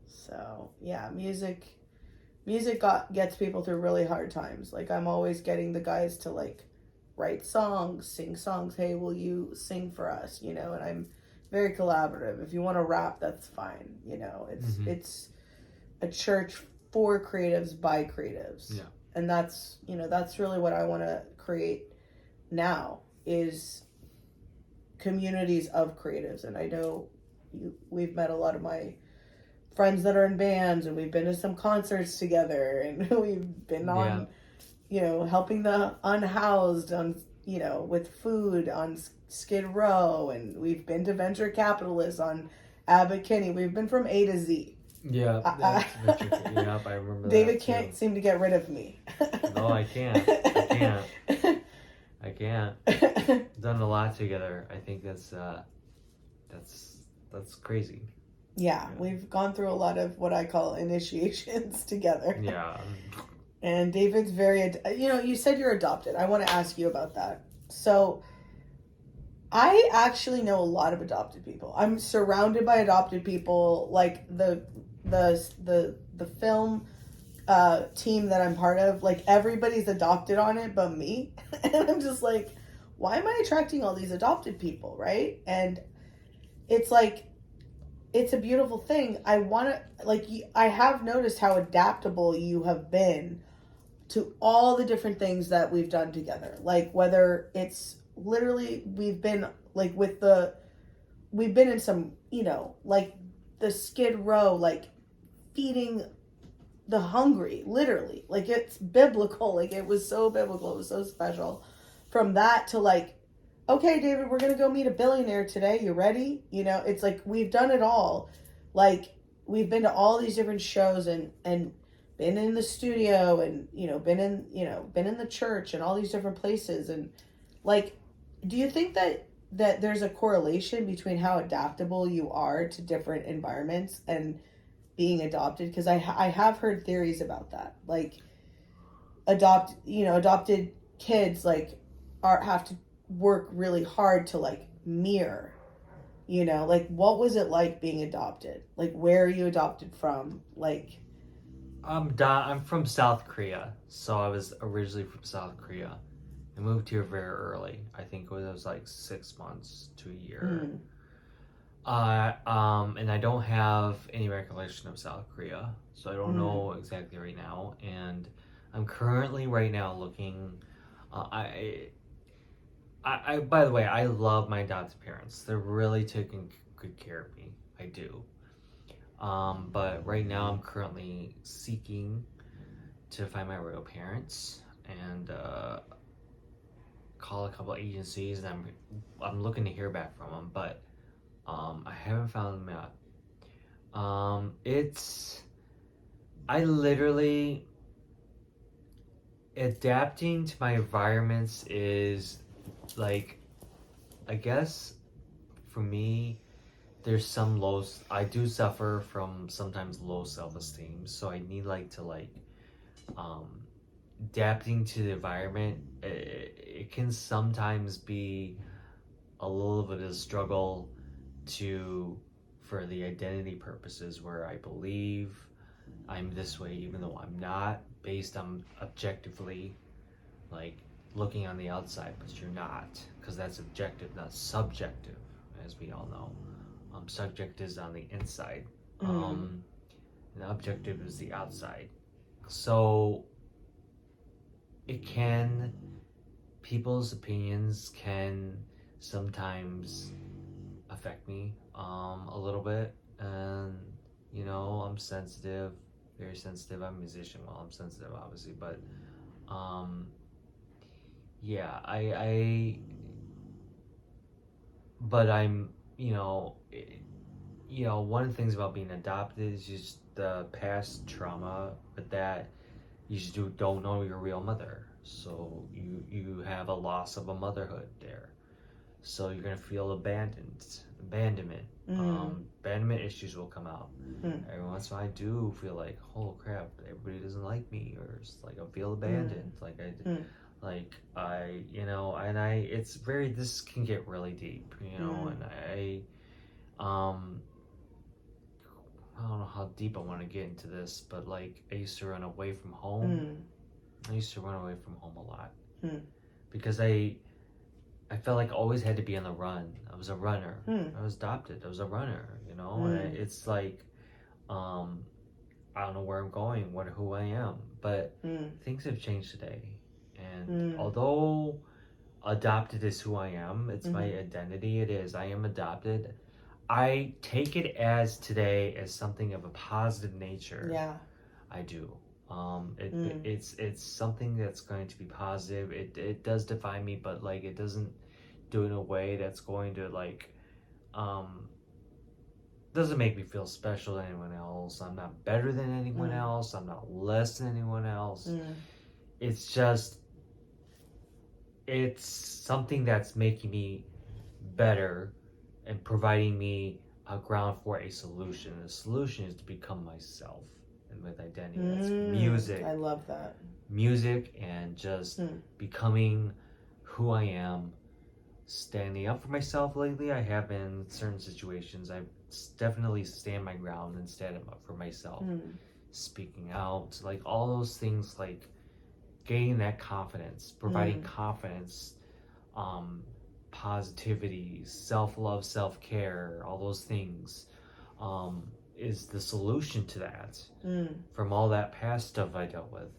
Speaker 1: So yeah, music gets people through really hard times. Like, I'm always getting the guys to, like, write songs, sing songs. Hey, will you sing for us? You know, and I'm very collaborative. If you want to rap, that's fine. You know, it's a church for creatives by creatives.
Speaker 3: Yeah.
Speaker 1: And that's, you know, that's really what I want to create now, is communities of creatives. And I know we've met a lot of my friends that are in bands, and we've been to some concerts together, and we've been on, you know, helping the unhoused on, you know, with food on Skid Row, and we've been to venture capitalists on Abbot Kinney. We've been from A to Z.
Speaker 3: Yeah, that's yep, I remember
Speaker 1: David
Speaker 3: that
Speaker 1: can't seem to get rid of me.
Speaker 3: No, I can't. I can't. Done a lot together. I think that's crazy.
Speaker 1: Yeah, we've gone through a lot of what I call initiations together.
Speaker 3: Yeah.
Speaker 1: And David's very, you know, you said you're adopted. I want to ask you about that. So I actually know a lot of adopted people. I'm surrounded by adopted people. Like, the film team that I'm part of, like, everybody's adopted on it but me. And I'm just like, why am I attracting all these adopted people, right? And it's like, it's a beautiful thing. I want to, like, I have noticed how adaptable you have been to all the different things that we've done together. Like, whether it's literally, we've been, like, we've been in some, you know, like, the Skid Row, like, feeding the hungry, literally. Like, it's biblical. Like, it was so biblical. It was so special. From that to, like, okay, David, we're going to go meet a billionaire today. You ready? You know, it's like, we've done it all. Like, we've been to all these different shows and been in the studio, and, you know, been in the church and all these different places. And, like, do you think that that there's a correlation between how adaptable you are to different environments and being adopted, because I have heard theories about that, like adopted kids like have to work really hard to like mirror, like what was it like being adopted, like where are you adopted from, like
Speaker 3: I'm from South Korea, so I was originally from South Korea. I moved here very early. I think it was like 6 months to a year.
Speaker 1: mm,
Speaker 3: And I don't have any recollection of South Korea, so I don't
Speaker 1: mm,
Speaker 3: know exactly right now. And I'm currently right now looking. By the way, I love my adopted parents. They're really taking good care of me. I do. But right now I'm currently seeking to find my real parents and call a couple agencies, and I'm looking to hear back from them, but I haven't found them yet. It's I literally adapting to my environments is like, I guess for me there's some lows. I do suffer from sometimes low self-esteem, so I need like to like um adapting to the environment. It can sometimes be a little bit of a struggle to for the identity purposes, where I believe I'm this way even though I'm not, based on objectively like looking on the outside, but you're not, because that's objective, not subjective, as we all know. Subject is on the inside, and objective is the outside. So it can, people's opinions can sometimes affect me a little bit, and I'm sensitive, very sensitive. I'm a musician, well, I'm sensitive obviously, but yeah, but I'm one of the things about being adopted is just the past trauma, but that you just don't know your real mother, so you have a loss of a motherhood there, so you're gonna feel abandonment. Abandonment issues will come out. Every once in a while I do feel like, oh crap, everybody doesn't like me, or it's like I feel abandoned, and it's very, this can get really deep, and I don't know how deep I want to get into this, but like I used to run away from home. I used to run away from home a lot because I felt like I always had to be on the run. I was a runner. I was adopted. I was a runner, and it's like, I don't know where I'm going, who I am, but things have changed today. And although adopted is who I am, it's my identity. It is. I am adopted. I take it as today as something of a positive nature.
Speaker 1: yeah,
Speaker 3: I do. It's something that's going to be positive. It does define me, but like it doesn't do it in a way that's going to like doesn't make me feel special than anyone else. I'm not better than anyone else. I'm not less than anyone else. It's just, it's something that's making me better and providing me a ground for a solution. The solution is to become myself, and with identity, that's music.
Speaker 1: I love that.
Speaker 3: Music, and just becoming who I am, standing up for myself. Lately, I have been in certain situations. I've definitely stand my ground and stand up for myself. Speaking out, like all those things, like gaining that confidence, providing confidence, positivity, self-love, self-care, all those things, is the solution to that. From all that past stuff I dealt with.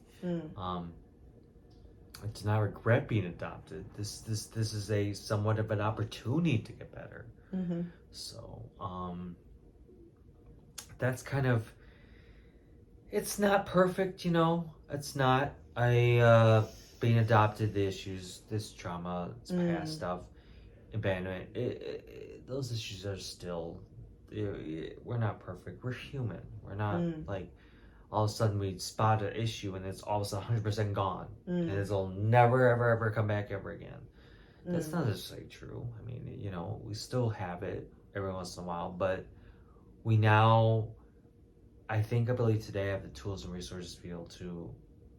Speaker 3: I do not regret being adopted. This is a somewhat of an opportunity to get better. So that's kind of, it's not perfect, it's not. Being adopted, the issues, this trauma, this past stuff, abandonment, those issues are still, we're not perfect. We're human. We're not like, all of a sudden we spot an issue and it's all of a sudden 100% gone, and it'll never ever come back ever again. That's not necessarily true. I mean, you know, we still have it every once in a while, but we now, I think, I believe today I have the tools and resources to be able to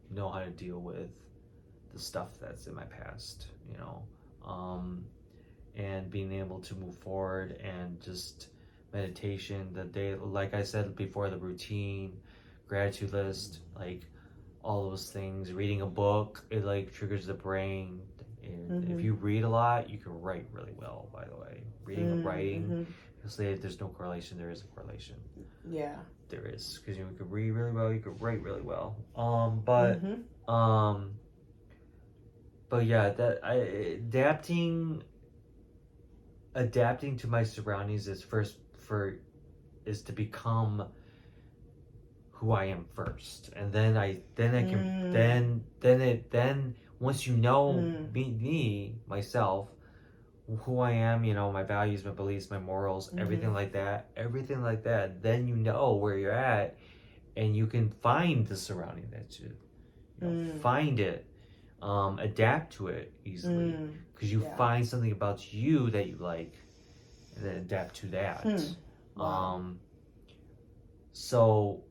Speaker 3: know how to deal with the stuff that's in my past, you know, and being able to move forward, and just meditation, the day, like I said before, the routine, gratitude list, like all those things, reading a book, it like triggers the brain. And if you read a lot, you can write really well, by the way. Reading and writing, you'll say there's no correlation, there is a correlation.
Speaker 1: Yeah.
Speaker 3: There is, because you could read really well, you could write really well. But yeah, adapting to my surroundings is is to become who I am first, and then once you know me myself, who I am, you know, my values, my beliefs, my morals, everything like that, then you know where you're at, and you can find the surrounding that you know, find it, adapt to it easily, because you find something about you that you like, and then adapt to that.
Speaker 1: Wow.
Speaker 3: So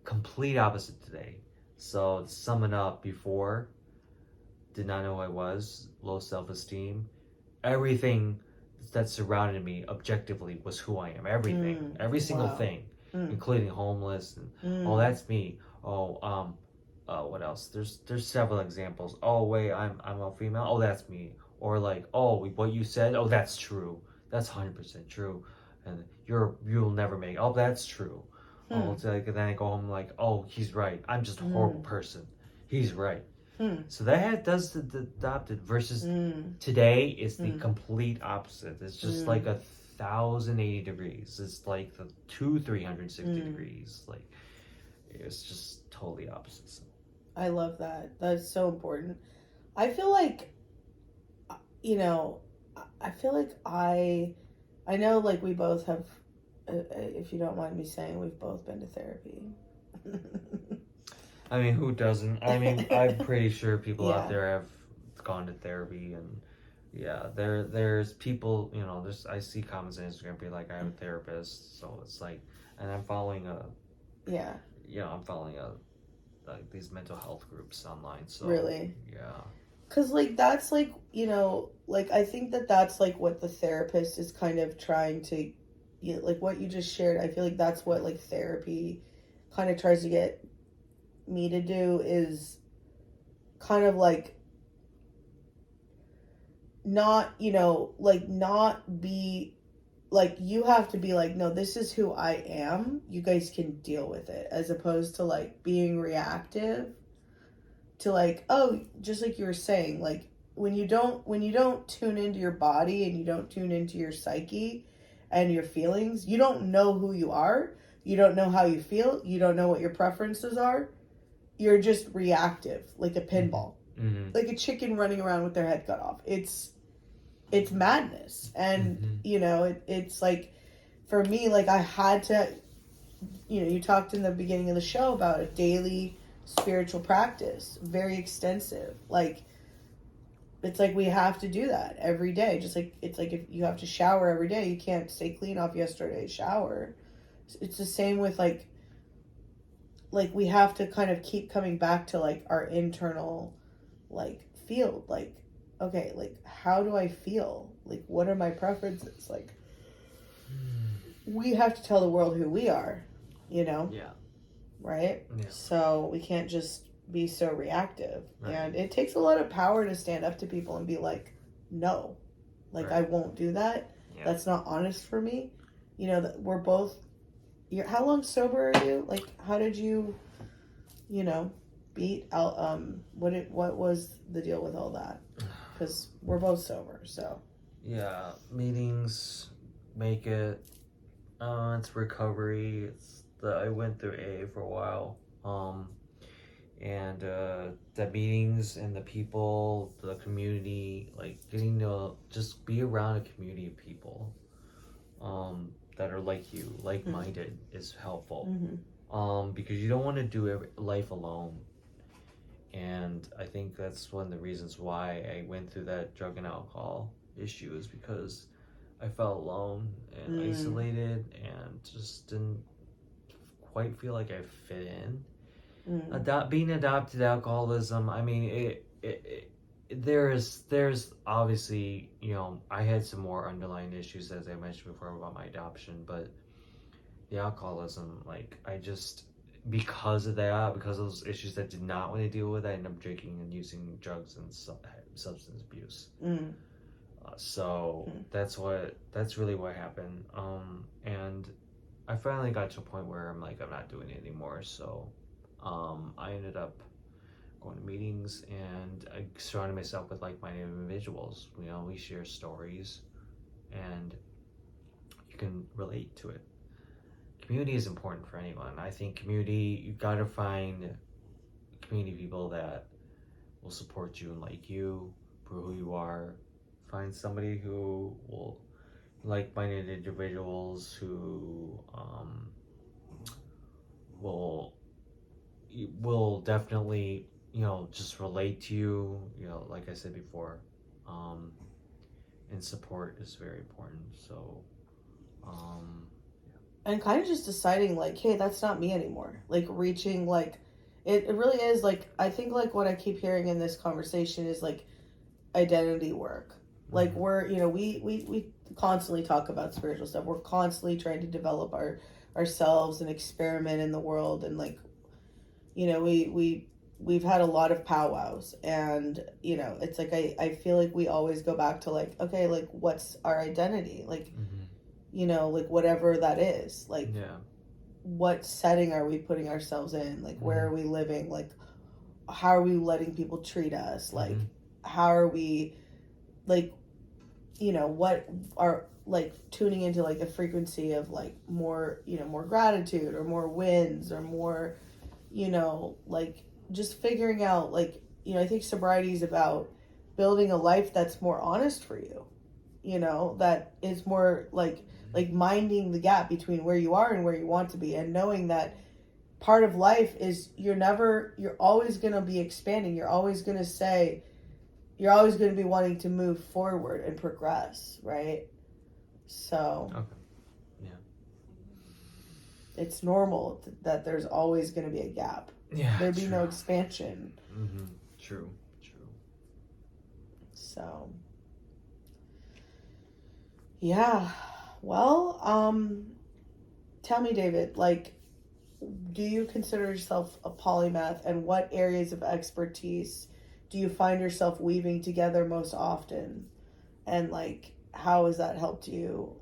Speaker 3: complete opposite today. So to sum it up, before, did not know who I was, low self-esteem, everything that surrounded me objectively was who I am. Everything, every single thing, including homeless, and that's me. What else? There's several examples. Oh wait, I'm a female. Oh, that's me. Or like, oh, what you said. Oh, that's true. That's 100% true. And you'll never make. Oh, that's true. Oh, it's like, and then I go home like, oh, he's right. I'm just a horrible person. He's right. So that does the adopted versus today is the complete opposite. It's just like 1,080 degrees. It's like the 360 degrees. Like, it's just totally opposite. So.
Speaker 1: I love that. That's so important. I feel like, you know, I know like we both have, if you don't mind me saying, we've both been to therapy.
Speaker 3: I mean, who doesn't? I mean, I'm pretty sure people out there have gone to therapy, and there's people, you know, I see comments on Instagram be like, I have a therapist, so it's like, and I'm following like these mental health groups online, so.
Speaker 1: Really?
Speaker 3: Yeah.
Speaker 1: Because, like, that's, like, you know, like, I think that's, like, what the therapist is kind of trying to, you know, like, what you just shared, I feel like that's what, like, therapy kind of tries to get me to do, is kind of, like, not, you know, like, not be, like, you have to be like, no, this is who I am, you guys can deal with it, as opposed to, like, being reactive to, like, oh, just like you were saying, like, when you don't tune into your body, and you don't tune into your psyche and your feelings, you don't know who you are, you don't know how you feel, you don't know what your preferences are, you're just reactive, like a pinball, like a chicken running around with their head cut off. It's madness. And you know, it's like, for me, like, I had to, you know, you talked in the beginning of the show about a daily spiritual practice, very extensive, like, it's like we have to do that every day, just like it's like if you have to shower every day, you can't stay clean off yesterday's shower. It's the same with like we have to kind of keep coming back to like our internal like field, like, okay, like, how do I feel, like, what are my preferences, like, we have to tell the world who we are, you know?
Speaker 3: Yeah.
Speaker 1: Right?
Speaker 3: Yeah.
Speaker 1: So we can't just be so reactive.
Speaker 3: Right.
Speaker 1: And it takes a lot of power to stand up to people and be like, no, like,
Speaker 3: right.
Speaker 1: I won't do that. Yeah. That's not honest for me. You know, that we're both, how long sober are you? Like, how did you, you know, beat out, what was the deal with all that? Because we're both sober, so.
Speaker 3: Yeah, meetings make it, it's recovery, I went through AA for a while, and the meetings and the people, the community, like getting to just be around a community of people that are like you, like-minded, is helpful. Because you don't want to do life alone. And I think that's one of the reasons why I went through that drug and alcohol issue, is because I felt alone and isolated and just didn't quite feel like I fit in. Being adopted alcoholism, I mean, there's obviously, I had some more underlying issues, as I mentioned before, about my adoption, but the alcoholism, like, I just, because of those issues that I did not want to deal with, I ended up drinking and using drugs and substance abuse. So that's really what happened. And I finally got to a point where I'm like, I'm not doing it anymore. So I ended up going to meetings, and I surrounded myself with like-minded individuals. We share stories, and you can relate to it. Community is important for anyone. I think community, you gotta find community people that will support you and like you for who you are. Find somebody who will, like-minded individuals who will definitely, just relate to you, like I said before. And support is very important. So
Speaker 1: and kind of just deciding like, hey, that's not me anymore. Like reaching like it really is like, I think like what I keep hearing in this conversation is like identity work. Like we're, we constantly talk about spiritual stuff. We're constantly trying to develop ourselves and experiment in the world, and like, we've had a lot of powwows, and it's like I feel like we always go back to like, okay, like what's our identity? Like like whatever that is, like what setting are we putting ourselves in? Like where are we living? Like how are we letting people treat us? Like how are we like what are like tuning into like a frequency of like more more gratitude or more wins or more like just figuring out like I think sobriety is about building a life that's more honest for you, that is more like minding the gap between where you are and where you want to be, and knowing that part of life is you're always going to be expanding. You're always going to be wanting to move forward and progress, right? So it's normal that there's always going to be a gap. There'd be no expansion.
Speaker 3: True.
Speaker 1: So well, tell me, David, like, do you consider yourself a polymath, and what areas of expertise do you find yourself weaving together most often? And like, how has that helped you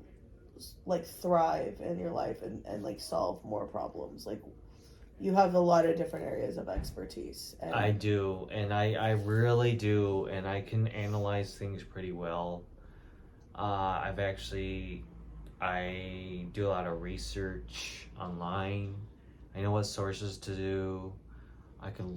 Speaker 1: like thrive in your life and like solve more problems? Like, you have a lot of different areas of expertise. And
Speaker 3: I do, and I really do, and I can analyze things pretty well. I do a lot of research online. I know what sources to do. I can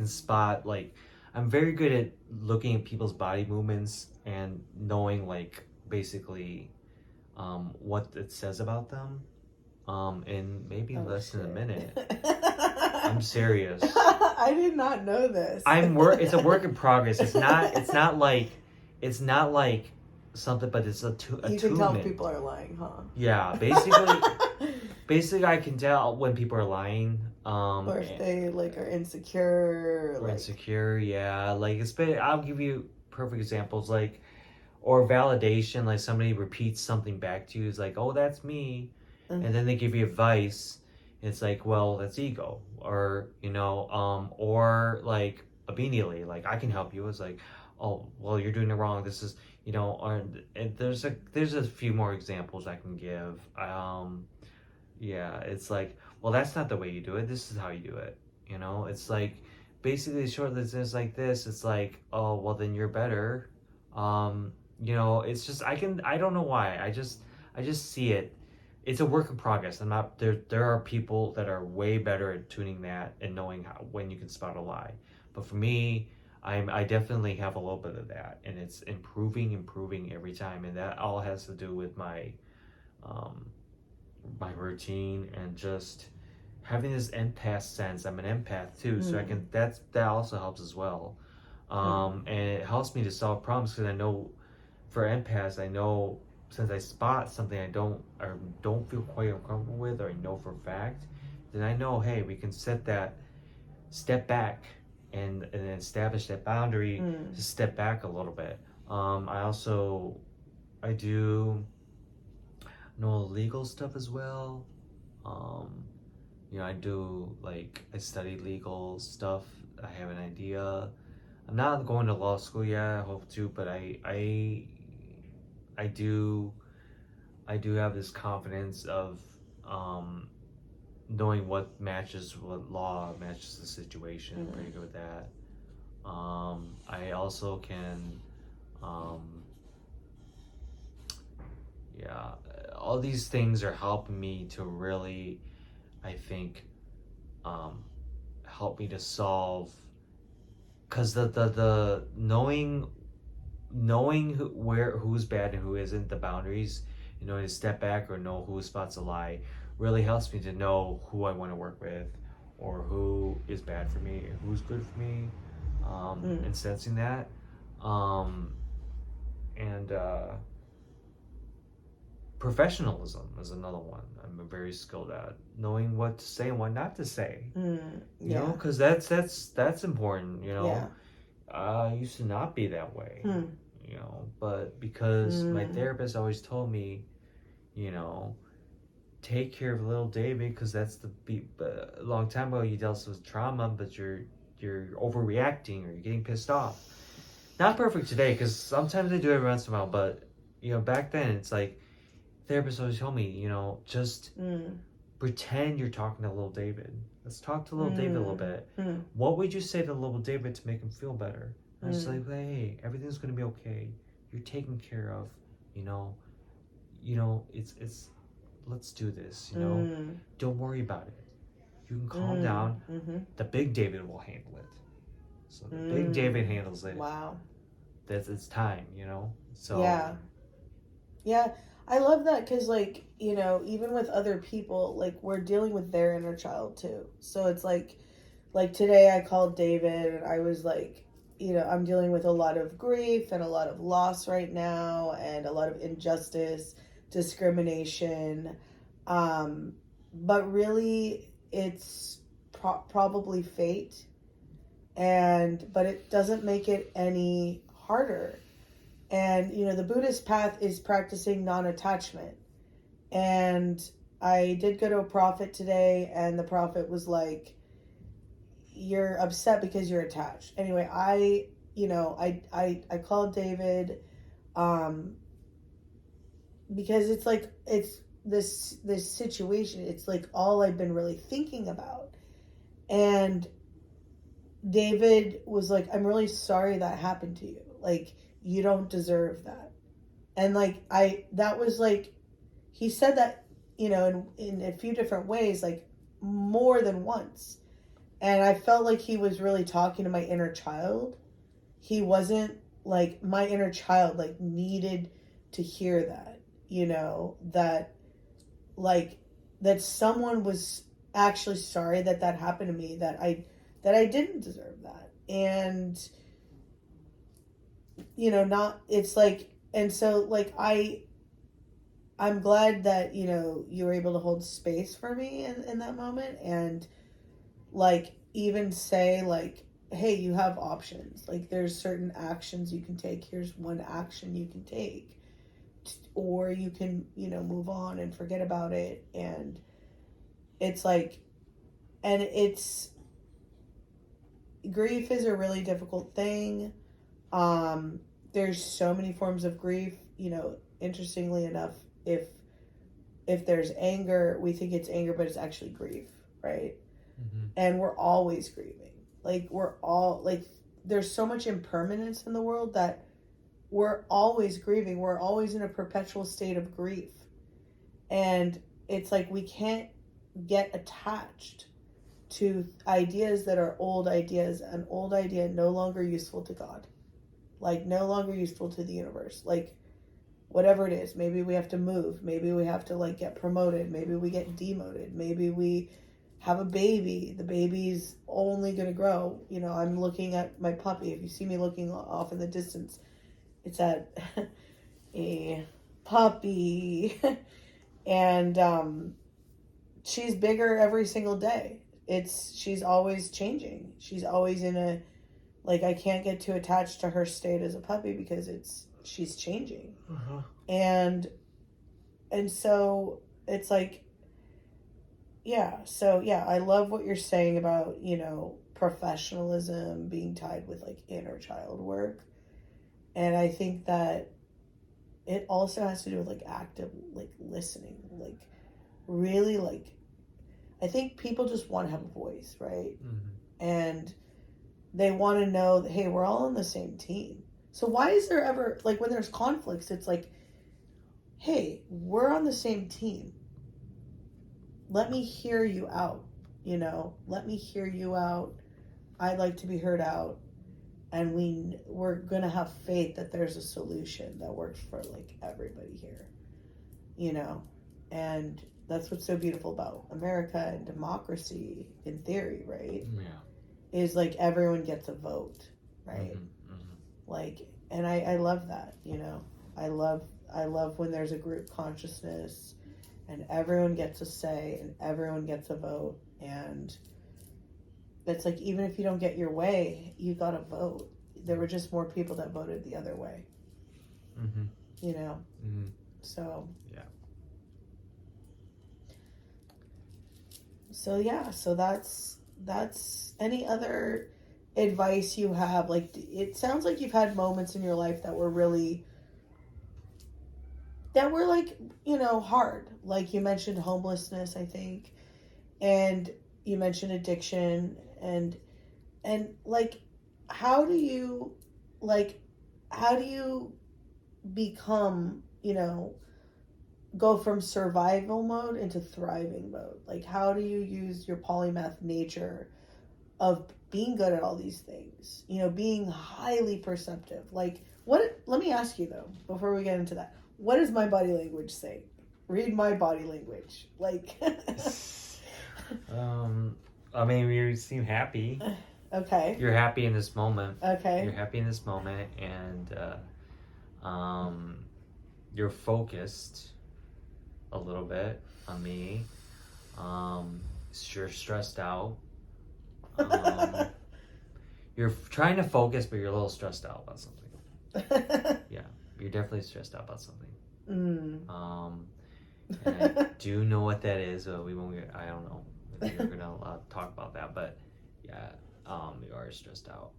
Speaker 3: spot, like, I'm very good at looking at people's body movements and knowing like basically what it says about them in maybe less than a minute. I'm serious.
Speaker 1: I did not know this.
Speaker 3: It's a work in progress. It's not like something, but it's
Speaker 1: you can tell if people are lying, huh?
Speaker 3: Yeah, basically I can tell when people are lying.
Speaker 1: Or if they like are insecure.
Speaker 3: Insecure, yeah. Like I'll give you perfect examples, like, or validation, like somebody repeats something back to you, is like, oh, that's me, and then they give you advice. It's like, well, that's ego, or or like immediately, like, I can help you. It's like, oh, well, you're doing it wrong. This is, or and there's a few more examples I can give. It's like, well, that's not the way you do it. This is how you do it. It's like, basically, short list is like this. It's like, oh, well, then you're better. It's just, I don't know why. I just see it. It's a work in progress. I'm not there. There are people that are way better at tuning that and knowing when you can spot a lie. But for me, I definitely have a little bit of that, and it's improving every time. And that all has to do with my
Speaker 2: my routine, and just having this empath sense. I'm an empath too, so I can. That also helps as well. And it helps me to solve problems because I know, for empaths, I know since I spot something I don't feel quite uncomfortable with, or I know for a fact, then I know, hey, we can set that step back and establish that boundary to step back a little bit. I do know legal stuff as well. Um, I do, like, I study legal stuff. I have an idea. I'm not going to law school yet. I hope to, but I do have this confidence of knowing what law matches the situation. I'm pretty good with that. I also can, yeah, all these things are helping me to really, I think, help me to solve, because the knowing who's bad and who isn't, the boundaries, to step back or know whose spots to lie, really helps me to know who I want to work with, or who is bad for me, and who's good for me, and sensing that, and professionalism is another one I'm very skilled at, knowing what to say and what not to say. Because that's important. I used to not be that way. But because my therapist always told me, take care of little David, because that's a long time ago you dealt with trauma, but you're overreacting, or you're getting pissed off. Not perfect today, because sometimes I do every once in a while, but back then it's like, therapist always told me, just pretend you're talking to little David. Let's talk to little David a little bit. What would you say to little David to make him feel better? And it's like, hey, everything's gonna be okay. You're taken care of. It's let's do this. Don't worry about it. You can calm down. The big David will handle it. So the big David handles it.
Speaker 1: Wow.
Speaker 2: It's time. So
Speaker 1: yeah. I love that, because, like, even with other people, like, we're dealing with their inner child too. So it's like today I called David and I was like, I'm dealing with a lot of grief and a lot of loss right now, and a lot of injustice, discrimination. But really it's probably fate, but it doesn't make it any harder. And, the Buddhist path is practicing non-attachment. And I did go to a prophet today, and the prophet was like, you're upset because you're attached. Anyway, I called David, because it's like, it's this situation. It's like all I've been really thinking about. And David was like, I'm really sorry that happened to you. Like, you don't deserve that. And like, that was like, he said that, in a few different ways, like more than once. And I felt like he was really talking to my inner child. He wasn't like, my inner child like needed to hear that, that like, that someone was actually sorry that happened to me, that I didn't deserve that. And not, it's like, and so like, I'm glad that, you were able to hold space for me in that moment, and like, even say like, hey, you have options. Like, there's certain actions you can take. Here's one action you can take, or you can, move on and forget about it. And it's like, and grief is a really difficult thing. There's so many forms of grief. Interestingly enough, if there's anger, we think it's anger, but it's actually grief, right? And we're always grieving. Like, we're all like, there's so much impermanence in the world that we're always grieving. We're always in a perpetual state of grief. And it's like, we can't get attached to ideas that are old ideas. An old idea no longer useful to God, like no longer useful to the universe. Like, whatever it is. Maybe we have to move. Maybe we have to like get promoted. Maybe we get demoted. Maybe we have a baby. The baby's only going to grow. You know, I'm looking at my puppy. If you see me looking off in the distance, it's at a puppy. And she's bigger every single day. She's always changing. She's always in a, like, I can't get too attached to her state as a puppy because she's changing. And so it's like, I love what you're saying about, you know, professionalism being tied with like inner child work. And I think that it also has to do with like active like listening, like really like, I think people just want to have a voice, right? And they want to know that, hey, we're all on the same team. So why is there ever, like when there's conflicts, it's like, hey, we're on the same team. Let me hear you out, you know? Let me hear you out. I'd like to be heard out. And we're going to have faith that there's a solution that works for like everybody here, you know? And that's what's so beautiful about America and democracy in theory, right?
Speaker 2: Yeah.
Speaker 1: Is like everyone gets a vote, right? Like, and I love that, you know? I love when there's a group consciousness and everyone gets a say and everyone gets a vote, and it's like, even if you don't get your way, you got to vote. There were just more people that voted the other way, you know? So, so that's any other advice you have? Like, it sounds like you've had moments in your life that were like, you know, hard. Like you mentioned homelessness, I think, and you mentioned addiction, and like, how do you become, you know, go from survival mode into thriving mode? Like, how do you use your polymath nature of being good at all these things, you know, being highly perceptive? Like, let me ask you though, before we get into that, what does my body language say? Read my body language. Like,
Speaker 3: I mean, you seem happy.
Speaker 1: Okay.
Speaker 3: You're happy in this moment.
Speaker 1: Okay.
Speaker 3: You're happy in this moment, and you're focused a little bit on me. You're stressed out. You're trying to focus, but you're a little stressed out about something. Yeah, you're definitely stressed out about something. And I do know what that is. I don't know if you're gonna talk about that, but yeah, you are stressed out.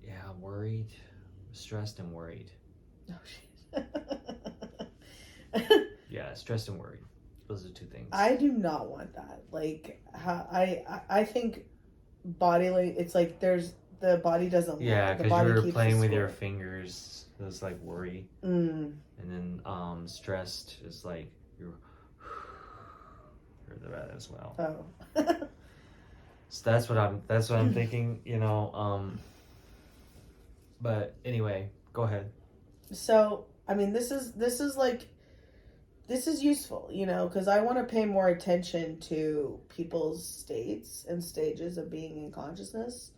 Speaker 3: Yeah, worried, stressed, and worried.
Speaker 1: Oh shit.
Speaker 3: Yeah, stressed and worried. Those are two things.
Speaker 1: I do not want that. Like, I think body, like, it's like the body doesn't.
Speaker 3: Yeah, because you were playing with your fingers. It was like worry. And then stressed is like you're that as well.
Speaker 1: Oh.
Speaker 3: So that's what I'm thinking, you know. But anyway, go ahead.
Speaker 1: So I mean, this is useful, you know, because I want to pay more attention to people's states and stages of being in consciousness.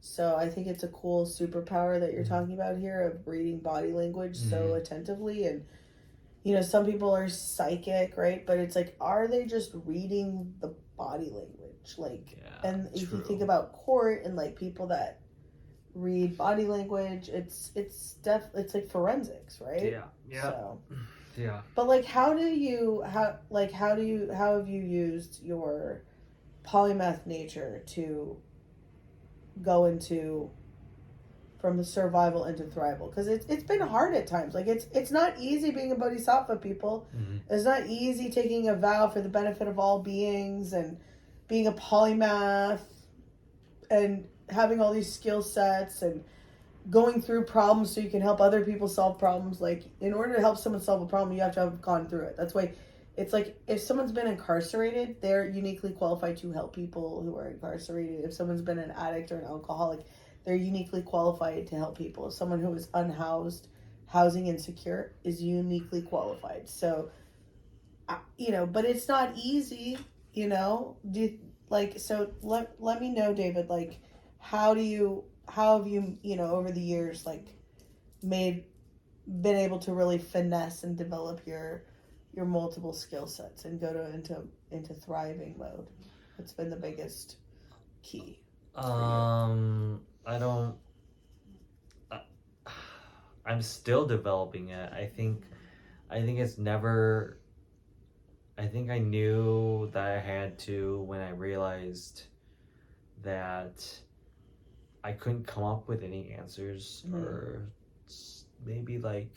Speaker 1: So I think it's a cool superpower that you're talking about here of reading body language so attentively. And, you know, some people are psychic, right? But it's like, are they just reading the body language? Like, and if you think about court and like people that read body language, it's like forensics, right?
Speaker 3: Yeah.
Speaker 1: So,
Speaker 3: yeah.
Speaker 1: But like, how have you used your polymath nature to go into from the survival into thrival? Because it's been hard at times. Like, it's not easy being a bodhisattva, people. It's not easy taking a vow for the benefit of all beings and being a polymath and having all these skill sets and going through problems so you can help other people solve problems. Like, in order to help someone solve a problem, you have to have gone through it. That's why it's like, if someone's been incarcerated, they're uniquely qualified to help people who are incarcerated. If someone's been an addict or an alcoholic, they're uniquely qualified to help people. Someone who is unhoused, housing insecure is uniquely qualified. So, but it's not easy, so let me know, David, like, how have you, over the years, like, been able to really finesse and develop your multiple skill sets and go into thriving mode? What's been the biggest key?
Speaker 3: I don't. I'm still developing it. I think it's never. I think I knew that I had to when I realized that I couldn't come up with any answers, or maybe like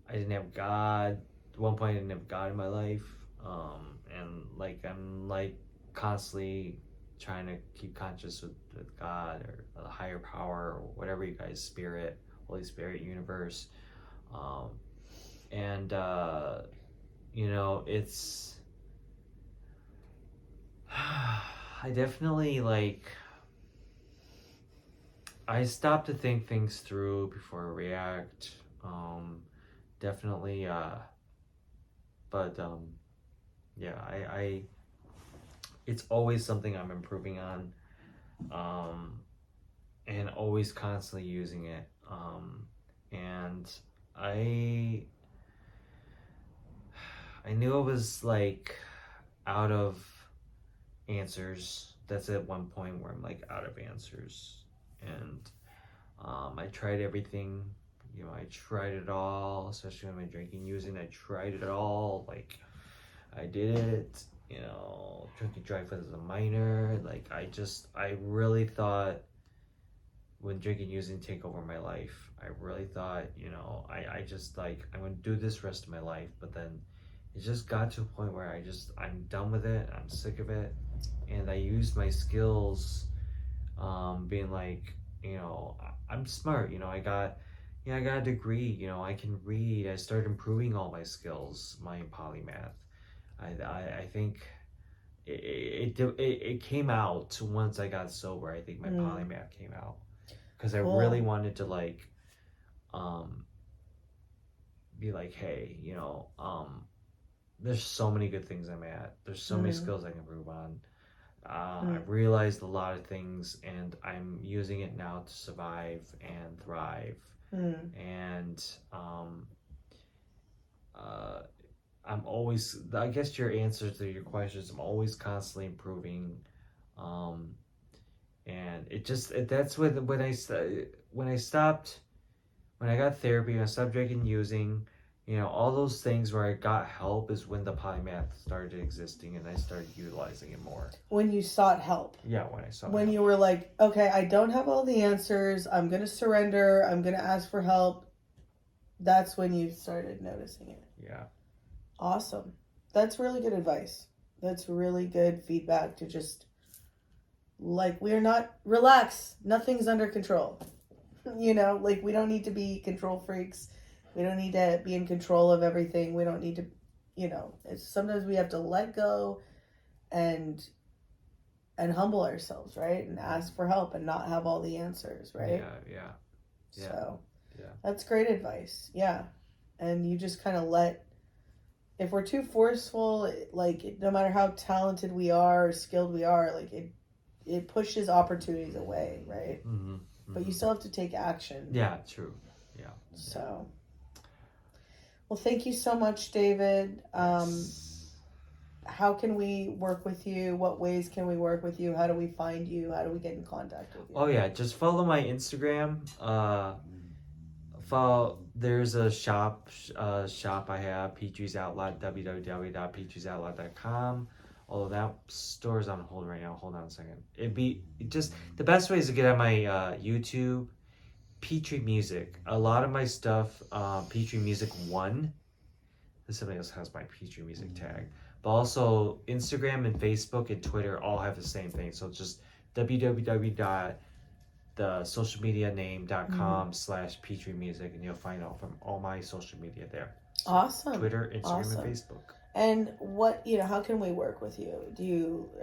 Speaker 3: I didn't have God. At one point, I didn't have God in my life, and like I'm like constantly trying to keep conscious with God or a higher power or whatever you guys, spirit, Holy Spirit, universe, and it's I definitely like I stop to think things through before I react. Definitely but yeah, I it's always something I'm improving on, and always constantly using it, and I knew it was like out of answers. That's at one point where I'm like out of answers, and I tried everything. I tried it all, especially when I'm drinking, using. I tried it all. Like, I did it. Drinking drive as a minor. Like, I really thought when drinking, using take over my life, I really thought, I just like, I'm gonna do this rest of my life. But then it just got to a point where I'm done with it. I'm sick of it. And I used my skills, being like, I'm smart. I got a degree. I can read. I started improving all my skills, my polymath. I think it came out once I got sober. I think my polymath came out because I really wanted to like, be like, hey, there's so many good things I'm at. There's so many skills I can improve on. I've realized a lot of things, and I'm using it now to survive and thrive. And I'm always, I guess your answers to your questions, I'm always constantly improving. And that's when I got therapy, when I stopped drinking and using, all those things where I got help is when the polymath started existing and I started utilizing it more.
Speaker 1: When you sought help.
Speaker 3: Yeah, when I sought
Speaker 1: When
Speaker 3: help.
Speaker 1: you were like, okay, I don't have all the answers. I'm going to surrender. I'm going to ask for help. That's when you started noticing it.
Speaker 3: Yeah.
Speaker 1: Awesome. That's really good advice. That's really good feedback to just, like, relax. Nothing's under control. Like, we don't need to be control freaks. We don't need to be in control of everything. We don't need to, sometimes we have to let go and humble ourselves, right? And ask for help and not have all the answers, right?
Speaker 3: Yeah.
Speaker 1: So, that's great advice. Yeah. And you just kind of if we're too forceful, like, no matter how talented we are or skilled we are, like, it pushes opportunities away, right?
Speaker 3: Mm-hmm.
Speaker 1: But you still have to take action.
Speaker 3: Yeah, true. Yeah.
Speaker 1: So, well, thank you so much, David. How can we work with you? What ways can we work with you? How do we find you? How do we get in contact with you?
Speaker 3: Oh yeah, just follow my Instagram. There's a shop I have, Petre's Outlet, www.petresoutlet.com. Although that store's on hold right now. Hold on a second. The best way is to get on my YouTube, Petre Music. A lot of my stuff, Petre Music 1. Somebody else has my Petre Music tag. But also Instagram and Facebook and Twitter all have the same thing. So just www.thesocialmedianame.com/Petre Music, and you'll find out from all my social media there. So
Speaker 1: awesome.
Speaker 3: Twitter, Instagram,
Speaker 1: and
Speaker 3: Facebook.
Speaker 1: And how can we work with you?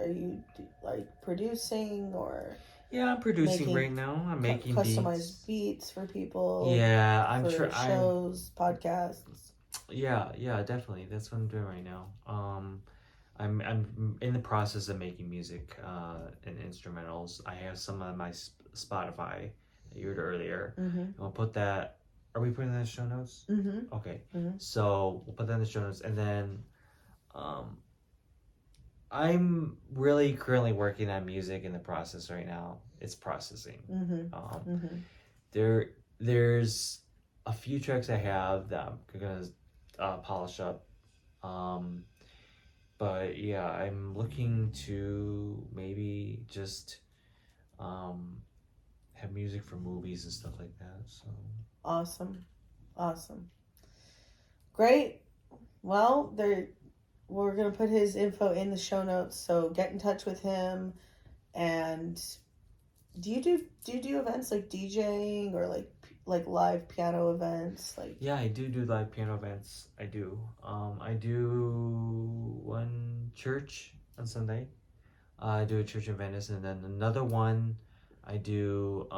Speaker 1: Are you like producing or?
Speaker 2: Yeah, I'm producing
Speaker 1: Making
Speaker 2: right now. I'm making
Speaker 1: customized beats for people.
Speaker 2: Yeah, I'm
Speaker 1: for
Speaker 2: sure.
Speaker 1: shows, podcasts.
Speaker 2: Yeah, definitely. That's what I'm doing right now. I'm in the process of making music and instrumentals. I have some on my Spotify that you heard earlier.
Speaker 1: Mm-hmm.
Speaker 2: I'll put that. Are we putting that in the show notes?
Speaker 1: Mm-hmm.
Speaker 2: Okay.
Speaker 1: Mm-hmm.
Speaker 2: So we'll put that in the show notes, and then I'm really currently working on music in the process right now. It's processing.
Speaker 1: Mm-hmm. Mm-hmm.
Speaker 2: There's a few tracks I have that I'm gonna polish up. But yeah, I'm looking to maybe just have music for movies and stuff like that. So
Speaker 1: Awesome. Great. Well, we're gonna put his info in the show notes, so get in touch with him. And do you do events like DJing or like live piano events? Like,
Speaker 2: yeah, I do live piano events. I do. I do one church on Sunday. I do a church in Venice, and then another one I do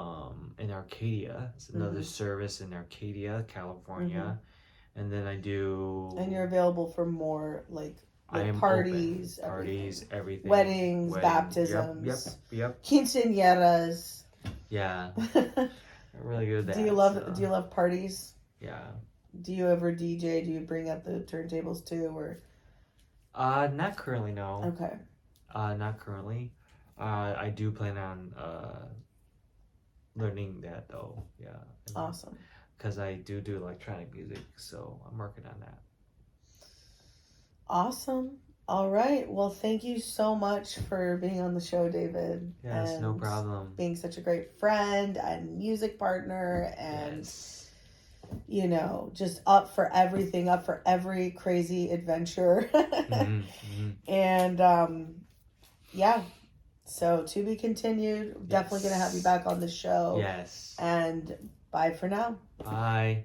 Speaker 2: in Arcadia. It's another service in Arcadia, California. And then I do.
Speaker 1: And you're available for more like
Speaker 2: I am
Speaker 1: parties,
Speaker 2: open. Parties, everything.
Speaker 1: Weddings, baptisms,
Speaker 2: Yep.
Speaker 1: quinceañeras.
Speaker 2: Yeah, I'm really good at that.
Speaker 1: Do you love parties?
Speaker 2: Yeah.
Speaker 1: Do you ever DJ? Do you bring up the turntables too, or?
Speaker 2: Not currently, no.
Speaker 1: Okay.
Speaker 2: Not currently. I do plan on learning that though. Yeah.
Speaker 1: Awesome.
Speaker 2: Because I do electronic music, so I'm working on that.
Speaker 1: Awesome. All right. Well, thank you so much for being on the show, David.
Speaker 2: Yes, no problem.
Speaker 1: Being such a great friend and music partner and, just up for everything, up for every crazy adventure. And, yeah. So to be continued. Definitely going to have you back on the show.
Speaker 2: Yes.
Speaker 1: And bye for now.
Speaker 2: Bye.